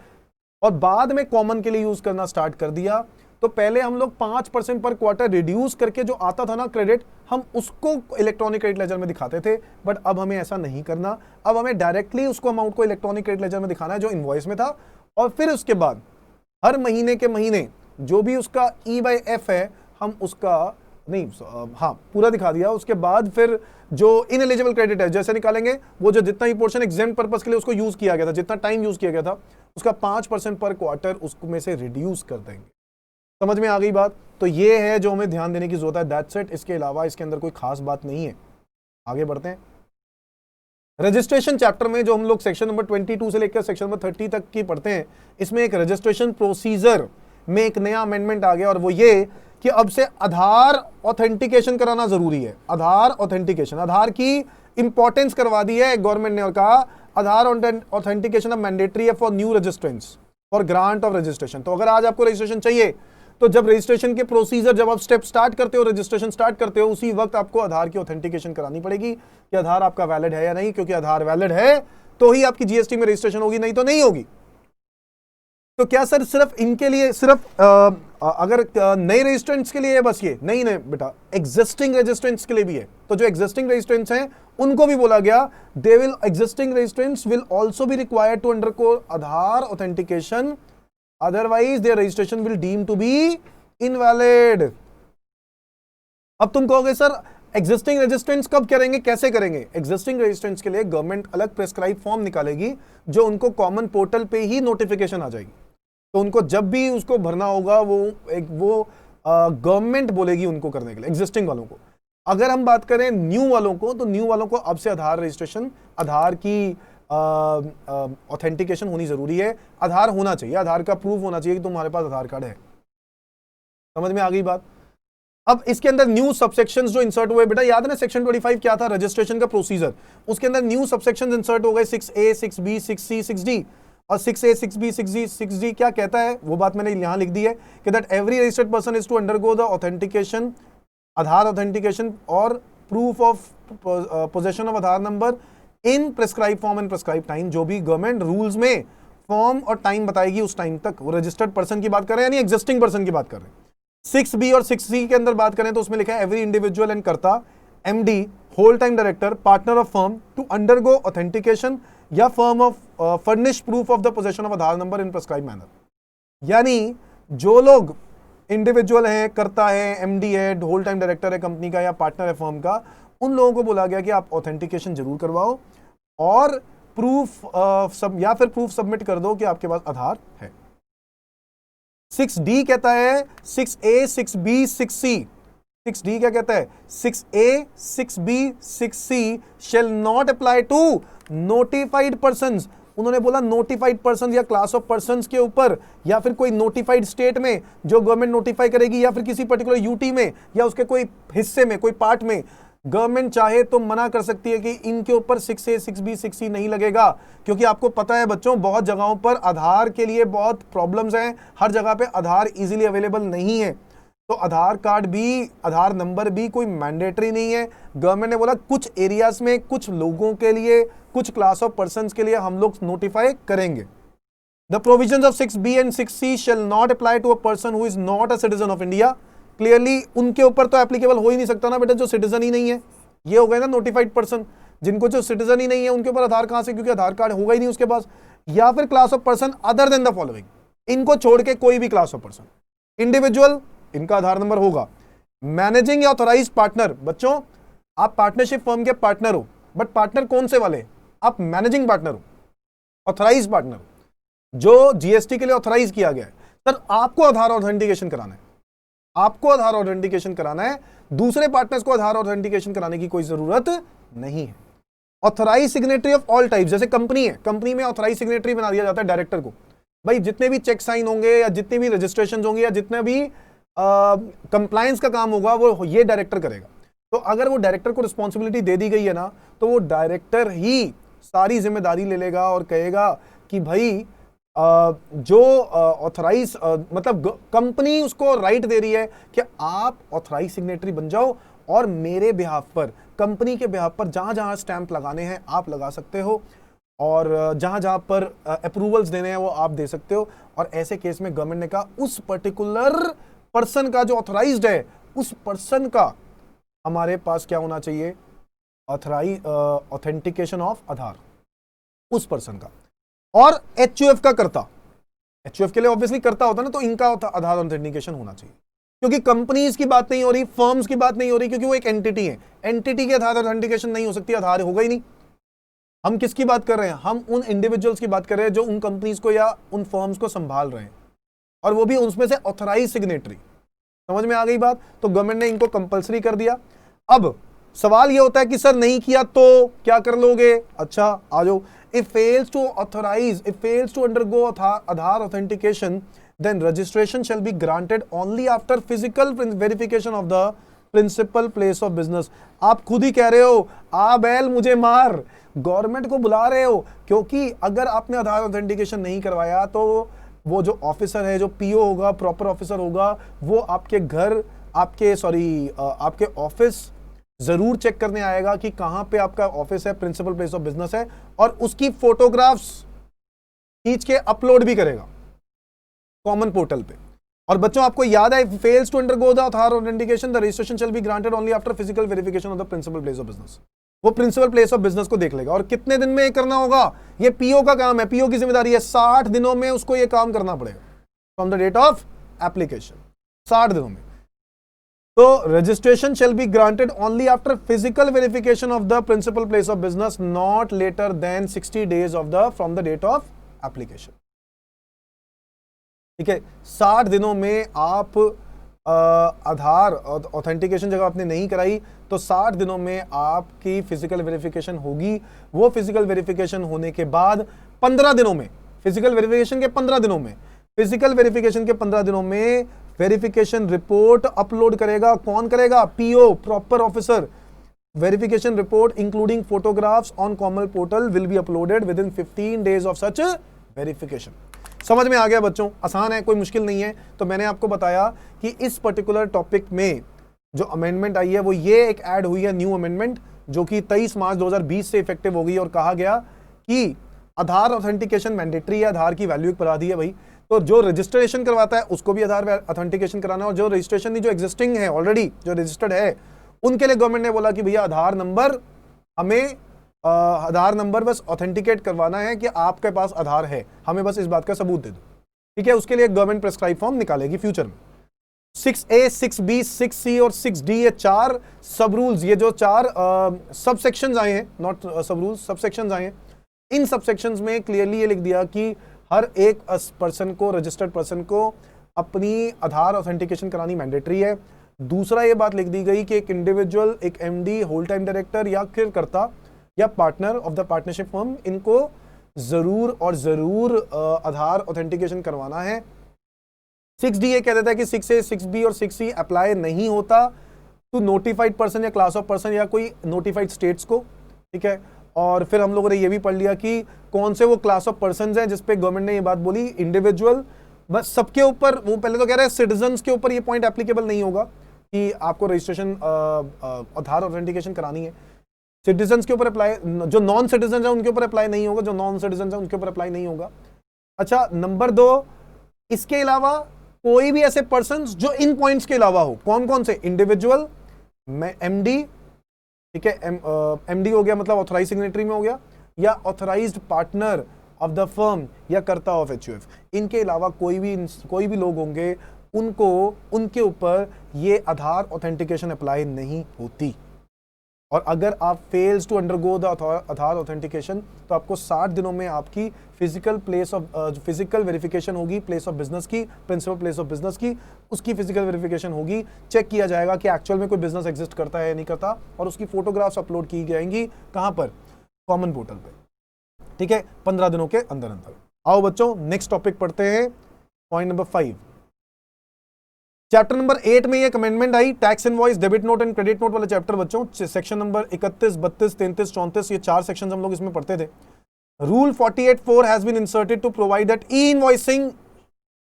और बाद में कॉमन के लिए यूज करना स्टार्ट कर दिया, तो पहले हम लोग 5% पर क्वार्टर रिड्यूस करके जो आता था ना क्रेडिट, हम उसको इलेक्ट्रॉनिक क्रेडिट लेजर में दिखाते थे। बट अब हमें ऐसा नहीं करना, अब हमें डायरेक्टली उसको अमाउंट को इलेक्ट्रॉनिक क्रेडिट लेजर में दिखाना है जो इनवॉइस में था, और फिर उसके बाद हर महीने के महीने जो भी उसका ई बाय एफ है हम उसका नहीं, हाँ पूरा दिखा दिया। उसके बाद फिर जो इनएलिजिबल क्रेडिट है जैसे निकालेंगे, वो जो जितना ही पोर्शन एग्जेम्प्ट पर्पस के लिए उसको यूज किया गया था, जितना टाइम यूज किया गया था, उसका 5% पर क्वार्टर उसमें से रिड्यूस कर देंगे। समझ में आ गई बात? तो ये है जो हमें ध्यान देने की जरूरत है, दैट्स इट। इसके अलावा इसके अंदर कोई खास बात नहीं है। आगे बढ़ते हैं। रजिस्ट्रेशन चैप्टर में जो हम लोग सेक्शन नंबर 22 से लेकर सेक्शन नंबर 30 तक की पढ़ते हैं, इसमें एक रजिस्ट्रेशन प्रोसीजर में एक नया अमेंडमेंट आ गया, और वो ये कि अब से आधार ऑथेंटिकेशन कराना जरूरी है। आधार ऑथेंटिकेशन, आधार की इंपॉर्टेंस करवा दी है गवर्नमेंट ने, और कहा आधार ऑथेंटिकेशन अब मैंडेटरी है for new registrants for grant of registration. तो अगर आज आपको रजिस्ट्रेशन चाहिए, तो जब रजिस्ट्रेशन के प्रोसीजर, जब आप स्टेप स्टार्ट करते हो, रजिस्ट्रेशन स्टार्ट करते हो, उसी वक्त आपको आधार की ऑथेंटिकेशन करानी पड़ेगी कि आधार आपका वैलिड है या नहीं, क्योंकि आधार वैलिड है तो ही आपकी जीएसटी में रजिस्ट्रेशन होगी, नहीं तो नहीं होगी। तो क्या सर सिर्फ इनके लिए, सिर्फ अगर नए रजिस्ट्रेंट्स के लिए है बस ये? नहीं नहीं बेटा, एग्जिस्टिंग रजिस्ट्रेंट्स के लिए भी है। तो जो एग्जिस्टिंग रजिस्ट्रेंट्स हैं उनको भी बोला गया, they will, existing registrants will also be required to undergo Aadhaar authentication, otherwise their registration will deem to be invalid. अब तुम कहोगे सर एग्जिस्टिंग रजिस्ट्रेंट्स कब करेंगे, कैसे करेंगे? एग्जिस्टिंग रजिस्ट्रेंट्स के लिए गवर्नमेंट अलग प्रेस्क्राइब फॉर्म निकालेगी, जो उनको कॉमन पोर्टल पे ही नोटिफिकेशन आ जाएगी। तो उनको जब भी उसको भरना होगा वो गवर्नमेंट बोलेगी उनको करने के लिए, एग्जिस्टिंग वालों को। अगर हम बात करें न्यू वालों को, तो न्यू वालों को अब से आधार रजिस्ट्रेशन, आधार की ऑथेंटिकेशन होनी जरूरी है। आधार होना चाहिए, आधार का प्रूफ होना चाहिए कि तुम्हारे पास आधार कार्ड है। समझ में आ गई बात? अब इसके अंदर न्यू सबसेक्शंस जो इंसर्ट हुए, बेटा याद है ना सेक्शन 25 क्या था, रजिस्ट्रेशन का प्रोसीजर, उसके अंदर न्यू सबसेक्शंस इंसर्ट हो गए 6A 6B 6C 6D। और 6A 6B 6D 6D क्या कहता है, वो बात मैंने यहां लिख दी है कि that every registered person is to undergo the authentication, Aadhaar authentication और proof of possession of Aadhaar number in prescribe form and prescribe time. जो भी गवर्नमेंट रूल्स में फॉर्म और टाइम बताएगी उस टाइम तक। वो रजिस्टर्ड पर्सन की बात कर रहे हैं यानी एग्जिस्टिंग पर्सन की बात कर रहे हैं। 6B और 6C के अंदर बात करें तो उसमें लिखा है every individual and karta, MD, whole time director, partner of firm to undergo authentication या firm of furnish proof of the possession of Aadhaar number in prescribe manner. यानी जो लोग इंडिविजुअल है, करता है, MD है, होल टाइम डायरेक्टर है कंपनी का या पार्टनर है फर्म का, उन लोगों को बोला गया कि आप ऑथेंटिकेशन जरूर करवाओ और प्रूफ या फिर प्रूफ सबमिट कर दो कि आपके पास आधार है। 6D कहता है 6A 6B 6C। 6D क्या कहता है, 6A 6B 6C shall not apply to notified persons। उन्होंने बोला नोटिफाइड पर्सन या क्लास ऑफ पर्संस के ऊपर, या फिर कोई नोटिफाइड स्टेट में जो गवर्नमेंट नोटिफाई करेगी, या फिर किसी पर्टिकुलर यूटी में या उसके कोई हिस्से में, कोई पार्ट में गवर्नमेंट चाहे तो मना कर सकती है कि इनके ऊपर 6A 6B 6C नहीं लगेगा। क्योंकि आपको पता है बच्चों, बहुत जगहों पर आधार के लिए बहुत प्रॉब्लम्स हैं, हर जगह पे आधार इजीली अवेलेबल नहीं है। तो आधार कार्ड भी, आधार नंबर भी कोई मैंडेटरी नहीं है। गवर्नमेंट ने बोला कुछ एरियाज में, कुछ लोगों के लिए, कुछ क्लास ऑफ पर्संस के लिए हम लोग नोटिफाई करेंगे। The provisions of 6B and 6C shall not apply to a person who is not a citizen of India. Clearly उनके ऊपर तो एप्लीकेबल हो ही नहीं सकता ना बेटा, जो सिटीजन ही नहीं है। ये हो गए ना नोटिफाइड पर्सन, जिनको जो सिटीजन ही नहीं है उनके ऊपर आधार कहां से, क्योंकि आधार कार्ड होगा ही नहीं उसके पास। या फिर class of person other than the following, इनको छोड़ के कोई भी क्लास ऑफ पर्सन। इंडिविजुअल, इनका आधार नंबर होगा। मैनेजिंग या ऑथराइज्ड पार्टनर, बच्चों आप पार्टनरशिप फर्म के पार्टनर हो, बट पार्टनर कौन से वाले, आप मैनेजिंग पार्टनर हो, ऑथराइज्ड पार्टनर जो जीएसटी के लिए ऑथराइज किया गया है। सर आपको आधार ऑथेंटिकेशन कराना है, आपको आधार ऑथेंटिकेशन कराना है, दूसरे पार्टनर्स को आधार ऑथेंटिकेशन कराने की कोई जरूरत नहीं है। Authorise signatory of all types, जैसे कंपनी है, कंपनी में ऑथराइज सिग्नेटरी बना दिया जाता है डायरेक्टर को। भाई जितने भी चेक साइन होंगे या जितने भी रजिस्ट्रेशन होंगे या जितने भी कंप्लायंस का काम होगा वो ये डायरेक्टर करेगा। तो अगर वो डायरेक्टर को रिस्पॉन्सिबिलिटी दे दी गई है ना, तो वो डायरेक्टर ही सारी जिम्मेदारी ले लेगा और कहेगा कि भाई जो ऑथराइज मतलब कंपनी उसको राइट दे रही है कि आप ऑथराइज सिग्नेटरी बन जाओ और मेरे बिहाफ पर, कंपनी के बिहाफ पर जहां जहां स्टैंप लगाने हैं आप लगा सकते हो और जहां जहां पर अप्रूवल्स देने हैं वो आप दे सकते हो। और ऐसे केस में गवर्नमेंट ने कहा उस पर्टिकुलर पर्सन का जो ऑथराइज्ड है, उस पर्सन का हमारे पास क्या होना चाहिए, ऑथेंटिकेशन ऑफ आधार, उस पर्सन का। और एचयूएफ का करता, एचयूएफ के लिए ऑब्वियसली करता होता ना, तो इनका आधार ऑथेंटिकेशन होना चाहिए। क्योंकि कंपनीज की बात नहीं हो रही, फर्म्स की बात नहीं हो रही, क्योंकि वो एक एंटिटी है, एंटिटी के आधार ऑथेंटिकेशन नहीं हो सकती, आधार होगा ही नहीं। हम किसकी बात कर रहे हैं, हम उन इंडिविजुअल्स की बात कर रहे हैं जो उन कंपनीज को या उन फर्म्स को संभाल रहे हैं, और वो भी उसमें से ऑथराइज सिग्नेटरी। समझ में आ गई बात? तो गवर्नमेंट ने इनको कंपलसरी कर दिया। अब सवाल ये होता है कि सर नहीं किया तो क्या कर लोगे? अच्छा आ जाओ। If fails to authorize, if fails to undergo Aadhaar authentication, then registration shall be granted only after physical verification of the principal place of business। आप खुद ही कह रहे हो, आ बैल मुझे मार, गवर्नमेंट को बुला रहे हो, क्योंकि अगर आपने आधार ऑथेंटिकेशन नहीं करवाया तो वो जो ऑफिसर है, जो पीओ होगा, प्रॉपर ऑफिसर होगा, वो आपके घर, आपके ऑफिस जरूर चेक करने आएगा कि कहां पे आपका ऑफिस है, प्रिंसिपल प्लेस ऑफ बिजनेस है, और उसकी फोटोग्राफ्स खींच के अपलोड भी करेगा कॉमन पोर्टल पे। और बच्चों आपको याद है, fails to undergo the Aadhaar authentication, the registration shall be granted only after physical verification of the principal place of business. वो प्रिंसिपल प्लेस ऑफ बिजनेस को देख लेगा। और कितने दिन में ये करना होगा? ये पीओ का काम है, पीओ की जिम्मेदारी है, 60 दिनों में उसको ये काम करना पड़ेगा from the date of application, 60 दिनों में। So registration shall be granted only after physical verification of the principal place of business, not later than 60 days from the date of application. ठीक है, 60 दिनों में आप आधार ऑथेंटिकेशन जगह आपने नहीं कराई तो 60 दिनों में आपकी फिजिकल वेरिफिकेशन होगी। वो फिजिकल वेरिफिकेशन होने के बाद 15 दिनों में, फिजिकल वेरिफिकेशन के 15 दिनों में, फिजिकल वेरिफिकेशन के 15 दिनों में वेरिफिकेशन रिपोर्ट अपलोड करेगा। कौन करेगा? PO, proper officer. Verification report including photographs on common portal will be uploaded with in 15 days of such verification. समझ में आ गया बच्चों? आसान है, कोई मुश्किल नहीं है। तो मैंने आपको बताया कि इस पर्टिकुलर टॉपिक में जो अमेंडमेंट आई है वो ये एक ऐड हुई है, न्यू अमेंडमेंट, जो कि 23 मार्च 2020 से इफेक्टिव हो गई और कहा गया कि आधार ऑथेंटिकेशन मैंडेटरी है, आधार की वैल्यू एक बढ़ा दी है भाई। तो जो रजिस्ट्रेशन करवाता है उसको भी आधार ऑथेंटिकेशन कराना है, और जो रजिस्ट्रेशन नहीं, जो एग्जिस्टिंग है ऑलरेडी, जो रजिस्टर्ड है, उनके लिए गवर्नमेंट ने बोला कि भैया आधार नंबर हमें आधार नंबर बस ऑथेंटिकेट करवाना है कि आपके पास आधार है, हमें बस इस बात का सबूत दे दो। ठीक है, उसके लिए गवर्नमेंट प्रेस्क्राइब फॉर्म निकालेगी फ्यूचर में। 6A, 6B, 6C और 6D, ये 4 सब रूल्स, ये जो 4 सब सेक्शंस आए हैं, नॉट सब रूल्स, सब सेक्शंस आए हैं। इन सब सेक्शंस में क्लियरली ये लिख दिया कि हर एक पर्सन को, रजिस्टर्ड पर्सन को अपनी आधार ऑथेंटिकेशन करानी मैंडेटरी है। दूसरा ये बात लिख दी गई कि एक इंडिविजुअल, एक MD, होल टाइम डायरेक्टर या फिर कर्ता या partner of the partnership firm, इनको जरूर और जरूर आधार ऑथेंटिकेशन करवाना है। 6D ये कह देता है कि 6A, 6B और 6C अप्लाई नहीं होता टू नोटिफाइड पर्सन या क्लास ऑफ पर्सन या कोई नोटिफाइड स्टेट्स को। ठीक है, और फिर हम लोगों ने ये भी पढ़ लिया कि कौन से वो क्लास ऑफ पर्सन हैं जिसपे गवर्नमेंट ने ये बात बोली, इंडिविजुअल, बस सबके ऊपर। वो पहले तो कह रहे हैं सिटीजन्स के ऊपर ये पॉइंट एप्लीकेबल नहीं होगा कि आपको रजिस्ट्रेशन आधार ऑथेंटिकेशन करानी है। सिटीजन्स के ऊपर अप्लाई, जो नॉन सिटीजन है उनके ऊपर अप्लाई नहीं होगा, जो नॉन सिटीजन है उनके ऊपर अप्लाई नहीं होगा। अच्छा, नंबर 2, इसके अलावा कोई भी ऐसे पर्सन जो इन पॉइंट्स के अलावा हो। कौन कौन से? इंडिविजुअल, MD, ठीक है, MD हो गया मतलब ऑथराइज सिग्नेटरी में हो गया, या authorised partner of the firm या कर्ता ऑफ HUF। इनके अलावा कोई भी लोग होंगे, उनको, उनके ऊपर ये आधार ऑथेंटिकेशन अप्लाई नहीं होती। और अगर आप fails to undergo the Aadhaar authentication तो आपको 60 दिनों में आपकी फिजिकल वेरिफिकेशन होगी, प्लेस ऑफ बिजनेस की, प्रिंसिपल प्लेस ऑफ बिजनेस की, उसकी फिजिकल वेरिफिकेशन होगी। चेक किया जाएगा कि एक्चुअल में कोई बिजनेस एग्जिस्ट करता है या नहीं करता, और उसकी फोटोग्राफ्स अपलोड की जाएंगी। कहां पर? कॉमन पोर्टल पे। ठीक है, 15 दिनों के अंदर अंदर। आओ बच्चों, नेक्स्ट टॉपिक पढ़ते हैं, पॉइंट नंबर 5। चैप्टर नंबर 8 में एक amendment I, tax invoice, debit note and credit note वाला चैप्टर बच्चों। सेक्शन नंबर 31, 32, 33, 34, ये 4 सेक्शन हम लोग इसमें पढ़ते थे। Rule 48(4) has been inserted to provide that e-invoicing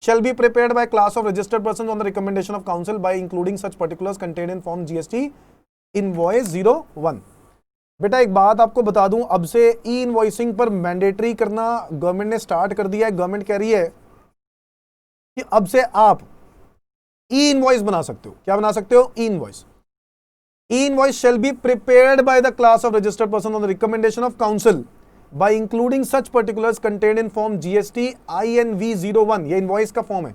shall be prepared by class of registered persons on the recommendation of council by including such particulars contained in form GST invoice 01। बेटा एक बात आपको बता दूं, अब से ई इनवॉइसिंग पर मैंडेटरी करना गवर्नमेंट ने स्टार्ट कर दिया है। गवर्नमेंट कह रही है कि अब से आप ई इनवॉइस बना सकते हो। क्या बना सकते हो? ई invoice. E invoice shall be prepared by the class of registered person on the recommendation of council by including such particulars contained in form GST INV01। ये इनवॉइस का फॉर्म है।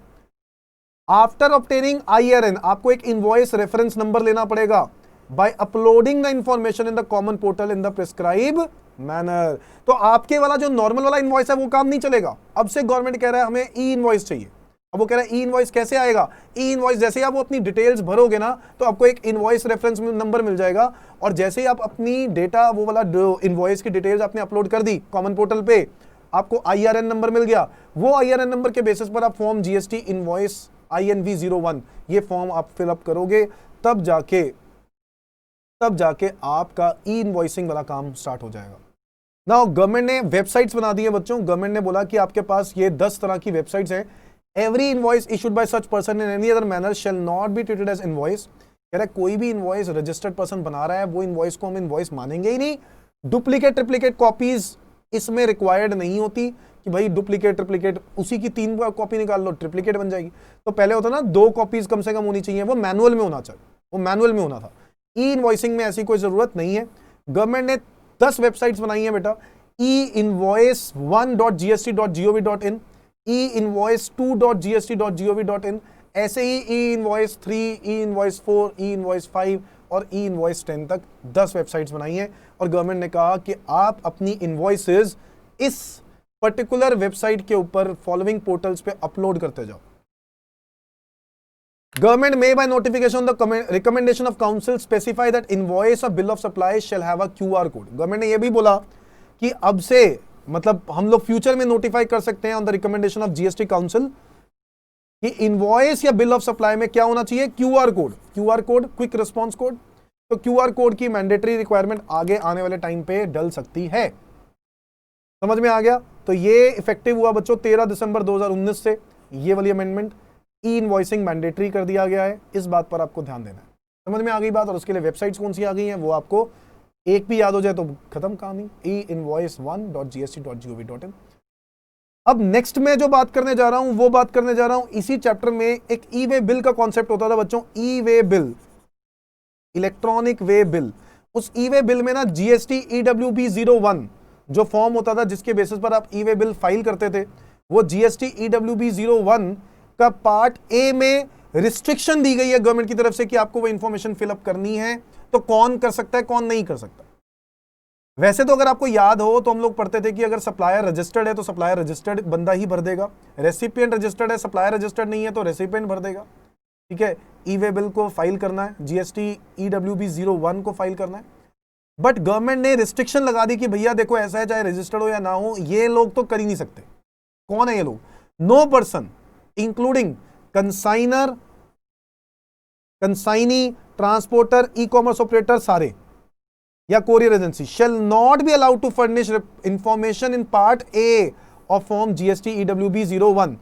आफ्टर ऑब्टेनिंग IRN, आपको एक इनवॉइस रेफरेंस नंबर लेना पड़ेगा। by uploading the information in the common portal in the prescribed manner। तो आपके वाला जो नॉर्मल वाला इनवॉइस है वो काम नहीं चलेगा। अब से गवर्नमेंट कह रहा है हमें ई इनवॉइस चाहिए। अब वो कह रहा है ई इनवॉइस कैसे आएगा? ई इनवॉइस जैसे ही आप वो अपनी डिटेल्स भरोगे ना तो आपको एक इनवॉइस रेफरेंस नंबर मिल जाएगा, और जैसे ही आप अपनी डेटा, वो वाला इनवॉइस की डिटेल्स आपने अपलोड कर दी कॉमन पोर्टल पे, आपको IRN नंबर मिल गया। वो IRN नंबर के बेसिस पर आप फॉर्म GST इनवॉइस INV01 ये फॉर्म आप फिलअप करोगे, तब जाके आपका ई इनवॉइसिंग वाला काम स्टार्ट हो जाएगा। नाउ गवर्नमेंट ने वेबसाइट्स बना दी है बच्चों। गवर्नमेंट ने बोला कि आपके पास ये 10 तरह की वेबसाइट्स हैं। Every invoice issued by such person in any other manner shall not be treated as invoice. कह रहा है कोई भी इनवॉइस रजिस्टर्ड पर्सन बना रहा है वो इनवॉइस को हम इनवॉइस मानेंगे ही नहीं। डुप्लीकेट ट्रिप्लीकेट कॉपीज इसमें रिक्वायर्ड नहीं होती कि भाई डुप्लीकेट ट्रिप्लीकेट उसी की 3 कॉपी निकाल लो, ट्रिप्लीकेट बन जाएगी। तो पहले होता ना 2 कॉपीज कम से कम होनी चाहिए, वो मैनुअल में होना चाहिए, वो मैनुअल में होना था। ई इनवॉइसिंग में ऐसी कोई जरूरत नहीं है। गवर्नमेंट ने 10 वेबसाइट्स बनाई है बेटा, e-invoice1.gst.gov.in, e-invoice2.gst.gov.in, ऐसे ही e-invoice 3, e-invoice 4, e-invoice 5 और e-invoice 10 तक 10 वेबसाइट्स बनाई हैं। और गवर्नमेंट ने कहा कि आप अपनी इनवॉइसेस इस पर्टिकुलर वेबसाइट के ऊपर फॉलोइंग पोर्टल्स पे अपलोड करते जाओ। Government may by notification the recommendation of council specify that invoice or bill of supply shall have a QR code। Government ने ये भी बोला कि अब से मतलब हम लोग फ्यूचर में नोटिफाई कर सकते हैं on the recommendation of GST council कि इनवॉइस या बिल ऑफ सप्लाई में क्या होना चाहिए, QR code. QR code quick response code. तो क्यूआर कोड की मैंडेटरी रिक्वायरमेंट आगे आने वाले टाइम पे डल सकती है। समझ में आ गया? तो ये इफेक्टिव हुआ बच्चों 13 दिसंबर 2019 से। ये वाली अमेंडमेंट ई इनवॉइसिंग मैंडेटरी कर दिया गया है। इस बात पर आपको ध्यान देना है। समझ में आ गई बात? और उसके लिए वेबसाइट्स कौन सी आ गई हैं वो आपको एक भी याद हो जाए तो खत्म कहानी। einvoice1.gst.gov.in। अब नेक्स्ट में जो बात करने जा रहा हूं वो बात करने जा रहा हूं इसी चैप्टर में एक ई वे बिल का कॉन्सेप्ट होता था बच्चों। E way bill, electronic way bill. उस ई वे बिल में ना जीएसटी EWB 01 जो फॉर्म होता था जिसके बेसिस पर आप ई वे बिल फाइल करते थे, वो जीएसटी EWB 01 का पार्ट ए में रिस्ट्रिक्शन दी गई है गवर्नमेंट की तरफ से कि आपको वो इंफॉर्मेशन फिलअप करनी है। तो कौन कर सकता है, कौन नहीं कर सकता। वैसे तो अगर आपको याद हो तो हम लोग पढ़ते थे कि अगर सप्लायर रजिस्टर्ड है तो सप्लायर रजिस्टर्ड बंदा ही भर देगा, रेसिपिएंट रजिस्टर्ड है, सप्लायर रजिस्टर्ड नहीं है तो रेसिपिएंट भर देगा। ठीक है, ई वे बिल को फाइल करना है, जीएसटी EWB 01 को फाइल करना है। बट गवर्नमेंट ने रिस्ट्रिक्शन लगा दी कि भैया देखो ऐसा है, चाहे रजिस्टर्ड हो या ना हो, ये लोग तो कर ही नहीं सकते। कौन है ये लोग? No person including consignor, consignee, transporter, e commerce operator सारे या courier agency shall not be allowed to furnish information in part A of form GST EWB 01।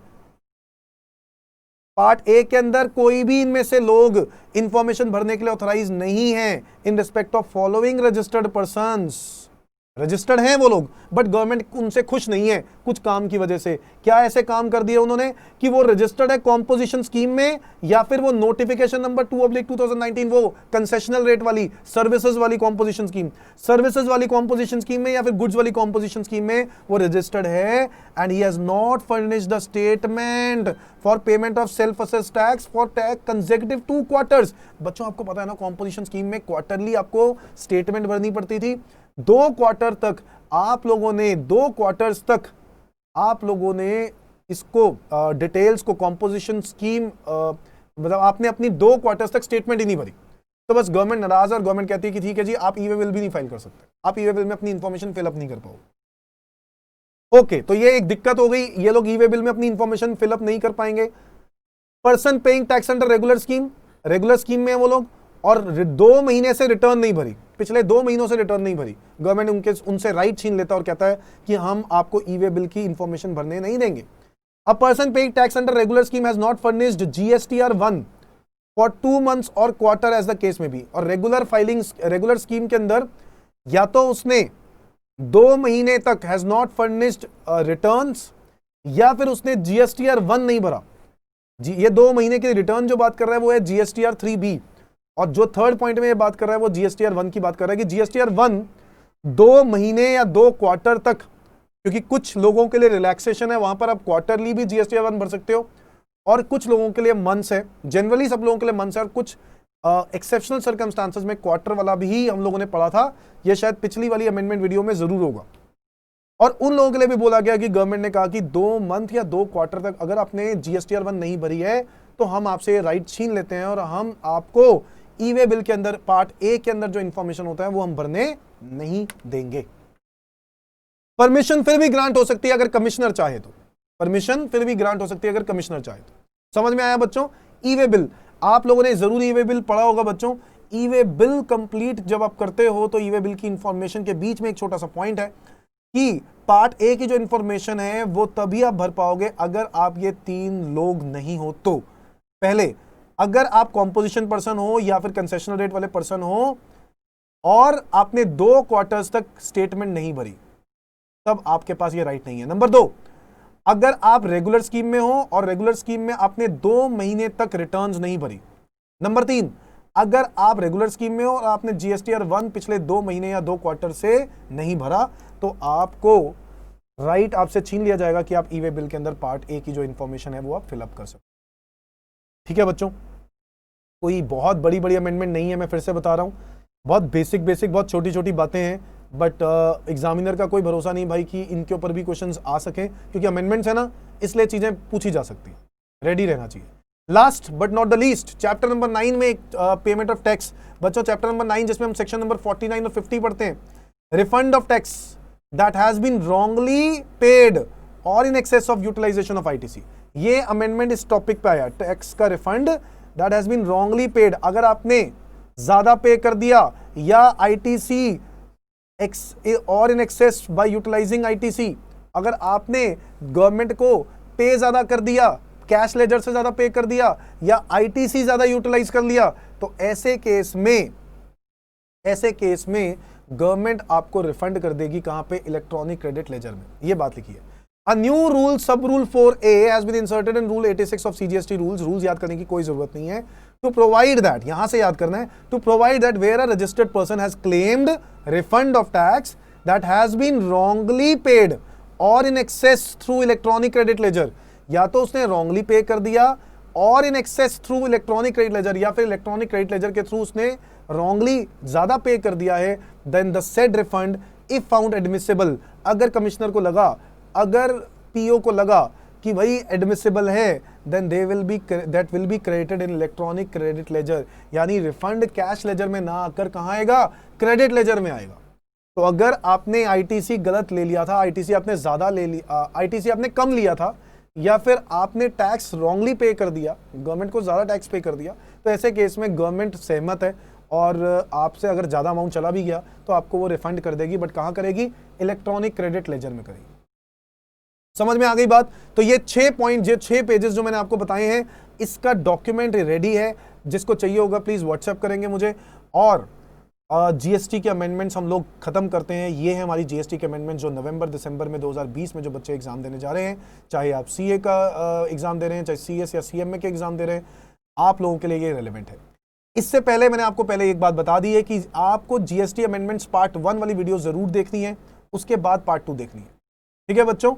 Part A के अंदर कोई भी इनमें से लोग इंफॉर्मेशन भरने के लिए ऑथराइज नहीं है इन respect of following registered persons. Registered हैं वो लोग बट गवर्नमेंट उनसे खुश नहीं है कुछ काम की वजह से। क्या ऐसे काम कर दिए उन्होंने कि वो रजिस्टर्ड है कॉम्पोजिशन स्कीम में, या फिर वो नोटिफिकेशन नंबर 2/2019 वो कंसेशनल रेट वाली सर्विसेज वाली कॉम्पोजिशन स्कीम, सर्विसेज वाली कॉम्पोजिशन स्कीम में या फिर गुड्स वाली कॉम्पोजिशन स्कीम में वो रजिस्टर्ड है and he has not furnished the statement for payment of self assess tax for tax consecutive 2 quarters. बच्चों आपको पता है ना कॉम्पोजिशन स्कीम में क्वार्टरली आपको स्टेटमेंट भरनी पड़ती थी। 2 क्वार्टर तक आप लोगों ने 2 क्वार्टर्स तक आप लोगों ने इसको डिटेल्स को कॉम्पोजिशन स्कीम मतलब आपने अपनी 2 क्वार्टर्स तक स्टेटमेंट ही नहीं भरी। तो बस गवर्नमेंट नाराज है और गवर्नमेंट कहती है कि ठीक है जी आप ई वे बिल भी नहीं फाइल कर सकते, आप ई वे बिल में अपनी इंफॉर्मेशन फिलअप नहीं कर पाओगे। ओके, तो ये एक दिक्कत हो गई, ये लोग ई वे बिल में अपनी इंफॉर्मेशन फिलअप नहीं कर पाएंगे। Person paying tax under regular scheme, regular scheme में वो लोग और 2 महीने से रिटर्न नहीं भरी, पिछले 2 महीनों से रिटर्न नहीं भरी, गवर्नमेंट उनसे राइट छीन लेता और कहता है कि हम आपको ई वे बिल की इंफॉर्मेशन भरने नहीं देंगे। A person paying tax under regular scheme has not furnished GSTR 1 for 2 months और क्वार्टर एज द केस में भी। और रेगुलर फाइलिंग, रेगुलर स्कीम के अंदर या तो उसने 2 महीने तक हैज नॉट फर्निश्ड रिटर्न्स या फिर उसने GSTR 1 नहीं भरा। ये 2 महीने के रिटर्न जो बात कर रहा है वो है GSTR 3B, और जो थर्ड पॉइंट में ये बात कर रहा है वो GSTR 1 की बात कर रहा है कि GSTR 1 2 महीने या 2 क्वार्टर तक, क्योंकि कुछ लोगों के लिए रिलैक्सेशन है, वहां पर आप क्वार्टरली भी GSTR 1 भर सकते हो, और कुछ लोगों के लिए मंथ्स है, जनरली सब लोगों के लिए मंथ्स है, और कुछ एक्सेप्शनल सर्कमस्टांसेस में क्वार्टर वाला भी हम लोगों ने पढ़ा था। ये शायद पिछली वाली अमेंडमेंट वीडियो में जरूर होगा। और उन लोगों के लिए भी बोला गया कि गवर्नमेंट ने कहा कि 2 मंथ या 2 क्वार्टर तक अगर आपने GSTR 1 नहीं भरी है तो हम आपसे राइट छीन लेते हैं और हम आपको ई वे बिल के अंदर पार्ट ए के अंदर जो इंफॉर्मेशन होता है वो हम भरने नहीं देंगे। परमिशन फिर भी ग्रांट हो सकती है अगर कमिश्नर चाहे तो, परमिशन फिर भी ग्रांट हो सकती है अगर कमिश्नर चाहे तो। समझ में आया बच्चों? ई वे बिल आप लोगों ने जरूर ई वे बिल पढ़ा होगा बच्चों। ई वे बिल कंप्लीट जब आप करते हो तो ई वे बिल की इंफॉर्मेशन के बीच में एक छोटा सा पॉइंट है कि पार्ट ए की जो इंफॉर्मेशन है वो तभी आप भर पाओगे अगर आप ये 3 लोग नहीं हो तो। पहले अगर आप कॉम्पोजिशन पर्सन हो या फिर कंसेशनल रेट वाले पर्सन हो और आपने 2 क्वार्टर्स तक स्टेटमेंट नहीं भरी, तब आपके पास ये राइट नहीं है। नंबर 2, अगर आप रेगुलर स्कीम में हो और रेगुलर स्कीम में आपने 2 महीने तक रिटर्न्स नहीं भरी। नंबर 3, अगर आप रेगुलर स्कीम में हो और आपने GSTR 1 पिछले 2 महीने या 2 क्वार्टर से नहीं भरा तो आपको राइट आपसे छीन लिया जाएगा कि आप ई वे बिल के अंदर पार्ट ए की जो इंफॉर्मेशन है वो आप फिलअप कर सकते। ठीक है बच्चों, कोई बहुत बड़ी बड़ी अमेंडमेंट नहीं है, मैं फिर से बता रहा हूं, बहुत बेसिक बहुत छोटी छोटी बातें हैं बट एग्जामिनर का कोई भरोसा नहीं भाई कि इनके ऊपर भी क्वेश्चंस आ सके, क्योंकि अमेंडमेंट्स है ना, इसलिए चीजें पूछी जा सकती हैं, रेडी रहना चाहिए। Last but not the least, chapter number 9 में पेमेंट ऑफ टैक्स। बच्चों चैप्टर नंबर 9 जिसमें हम सेक्शन नंबर 49 और 50 पढ़ते हैं, refund of tax that has been wrongly paid और in excess of utilisation of ITC. ये अमेंडमेंट इस टॉपिक पे आया, टैक्स का refund that has been wrongly paid. अगर आपने ज्यादा पे कर दिया या आईटीसी और in excess by utilising ITC, अगर आपने गवर्नमेंट को पे ज्यादा कर दिया, कैश लेजर से ज्यादा पे कर दिया या आईटीसी ज्यादा यूटिलाइज कर लिया, तो ऐसे केस में गवर्नमेंट आपको रिफंड कर देगी। कहां पे? इलेक्ट्रॉनिक क्रेडिट लेजर में। ये बात लिखी है। A new rule, sub rule 4A has been inserted in rule 86 of CGST rules. Rules याद करने की कोई जरूरत नहीं है। To provide that, यहां से याद करना है, to provide that where a registered person has claimed refund of tax that has been wrongly paid or in excess through electronic credit ledger, या तो उसने wrongly pay कर दिया और in excess through electronic credit ledger, या फिर electronic credit ledger के थ्रू उसने wrongly ज्यादा पे कर दिया है, then the said refund if found admissible, अगर कमिश्नर को लगा, अगर पीओ को लगा कि भाई एडमिसिबल है, then that will be credited in electronic credit ledger. यानी रिफंड कैश लेजर में ना आकर कहां आएगा? क्रेडिट लेजर में आएगा। तो अगर आपने आईटीसी गलत ले लिया था, आईटीसी आपने ज्यादा ले लिया, आईटीसी आपने कम लिया था, या फिर आपने टैक्स रॉन्गली पे कर दिया, गवर्नमेंट को ज्यादा टैक्स पे कर दिया, तो ऐसे केस में गवर्नमेंट सहमत है और आपसे अगर ज्यादा अमाउंट चला भी गया तो आपको वो रिफंड कर देगी। बट कहां करेगी? इलेक्ट्रॉनिक क्रेडिट लेजर में करेगी। समझ में आ गई बात? तो ये 6 पॉइंट, ये 6 पेजेस जो मैंने आपको बताए हैं, इसका डॉक्यूमेंट रेडी है। जिसको चाहिए होगा प्लीज व्हाट्सएप करेंगे मुझे। और जीएसटी के अमेंडमेंट्स हम लोग खत्म करते हैं। ये है हमारी जीएसटी के अमेंडमेंट जो नवंबर दिसंबर में 2020 में जो बच्चे एग्जाम देने जा रहे हैं, चाहे आप सीए का एग्जाम दे रहे हैं, चाहे सीएस या सीएमए के एग्जाम दे रहे हैं, आप लोगों के लिए ये रेलेवेंट है। इससे पहले मैंने आपको पहले एक बात बता दी है कि आपको जीएसटी अमेंडमेंट्स पार्ट 1 वाली वीडियो जरूर देखनी है, उसके बाद पार्ट 2 देखनी है। ठीक है बच्चों?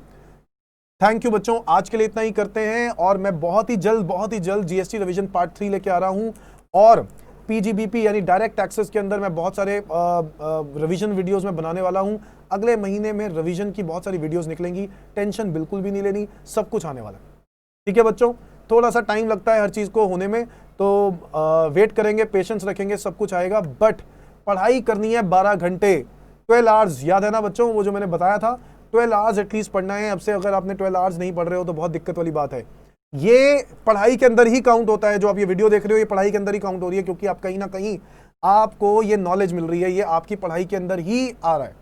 थैंक यू बच्चों, आज के लिए इतना ही करते हैं। और मैं बहुत ही जल्द जीएसटी रिवीजन पार्ट 3 लेके आ रहा हूं। और पीजीबीपी यानी डायरेक्ट टैक्सेस के अंदर मैं बहुत सारे रिवीजन वीडियोस में बनाने वाला हूं। अगले महीने में रिवीजन की बहुत सारी वीडियोस निकलेंगी, टेंशन बिल्कुल भी नहीं लेनी, सब कुछ आने वाला है। ठीक है बच्चों? थोड़ा सा टाइम लगता है हर चीज को होने में, तो वेट करेंगे, पेशेंस रखेंगे, सब कुछ आएगा। बट पढ़ाई करनी है 12 घंटे, 12 आवर्स, याद है ना बच्चों वो जो मैंने बताया था, 12 आवर्स एटलीस्ट पढ़ना है। अब से अगर आपने 12 आवर्स नहीं पढ़ रहे हो तो बहुत दिक्कत वाली बात है। ये पढ़ाई के अंदर ही काउंट होता है, जो आप ये वीडियो देख रहे हो ये पढ़ाई के अंदर ही काउंट हो रही है, क्योंकि आप कहीं ना कहीं आपको ये नॉलेज मिल रही है, ये आपकी पढ़ाई के अंदर ही आ रहा है।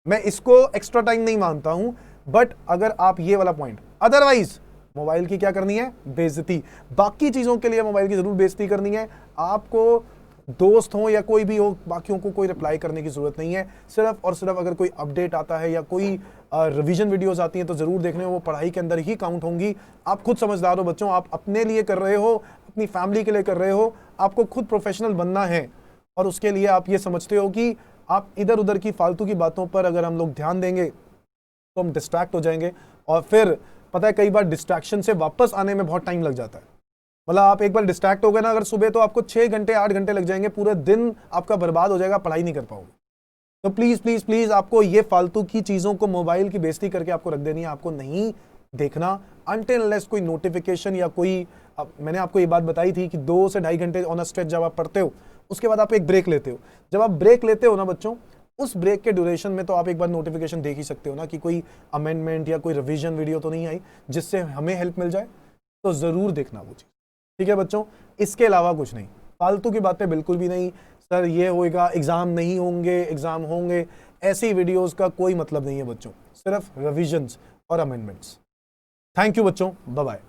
मैं इसको एक्स्ट्रा टाइम नहीं मानता हूं। बट अगर आप ये वाला पॉइंट, अदरवाइज मोबाइल की क्या करनी है? बेइज्जती। बाकी चीजों के लिए मोबाइल की जरूर बेइज्जती करनी है। आपको दोस्त हो या कोई भी हो, बाकियों को कोई रिप्लाई करने की जरूरत नहीं है। सिर्फ और सिर्फ अगर कोई अपडेट आता है या कोई रिवीजन वीडियोस आती हैं तो जरूर देखने, वो पढ़ाई के अंदर ही काउंट होंगी। आप खुद समझदार हो बच्चों, आप अपने लिए कर रहे हो, अपनी फैमिली के लिए कर रहे हो, आपको खुद प्रोफेशनल बनना है। और उसके लिए आप ये समझते हो कि आप इधर उधर की फालतू की बातों पर अगर हम लोग ध्यान देंगे तो हम डिस्ट्रैक्ट हो जाएंगे, और फिर पता है कई बार डिस्ट्रैक्शन से वापस आने में बहुत टाइम लग जाता है। मतलब आप एक बार डिस्ट्रैक्ट हो गए ना अगर सुबह, तो आपको 6 घंटे 8 घंटे लग जाएंगे, पूरे दिन आपका बर्बाद हो जाएगा, पढ़ाई नहीं कर पाओगे। तो प्लीज प्लीज प्लीज आपको ये फालतू की चीजों को, मोबाइल की बेइज्जती करके आपको रख देनी है, आपको नहीं देखना अनटिल अनलेस कोई नोटिफिकेशन या कोई मैंने आपको ये बात बताई थी कि 2 से 2.5 घंटे ऑन अ स्ट्रेच जब आप पढ़ते हो, उसके बाद आप एक ब्रेक लेते हो। जब आप ब्रेक लेते हो ना बच्चों, उस ब्रेक के ड्यूरेशन में तो आप एक बार नोटिफिकेशन देख ही सकते हो ना कि कोई अमेंडमेंट या कोई रिवीजन वीडियो तो नहीं आई जिससे हमें हेल्प मिल जाए, तो जरूर देखना वो चीज। ठीक है बच्चों? इसके अलावा कुछ नहीं, फालतू की बातें बिल्कुल भी नहीं। सर ये होएगा, एग्जाम नहीं होंगे, एग्जाम होंगे, ऐसी वीडियोस का कोई मतलब नहीं है बच्चों, सिर्फ रिवीजन्स और अमेंडमेंट्स। थैंक यू बच्चों, बाय बाय।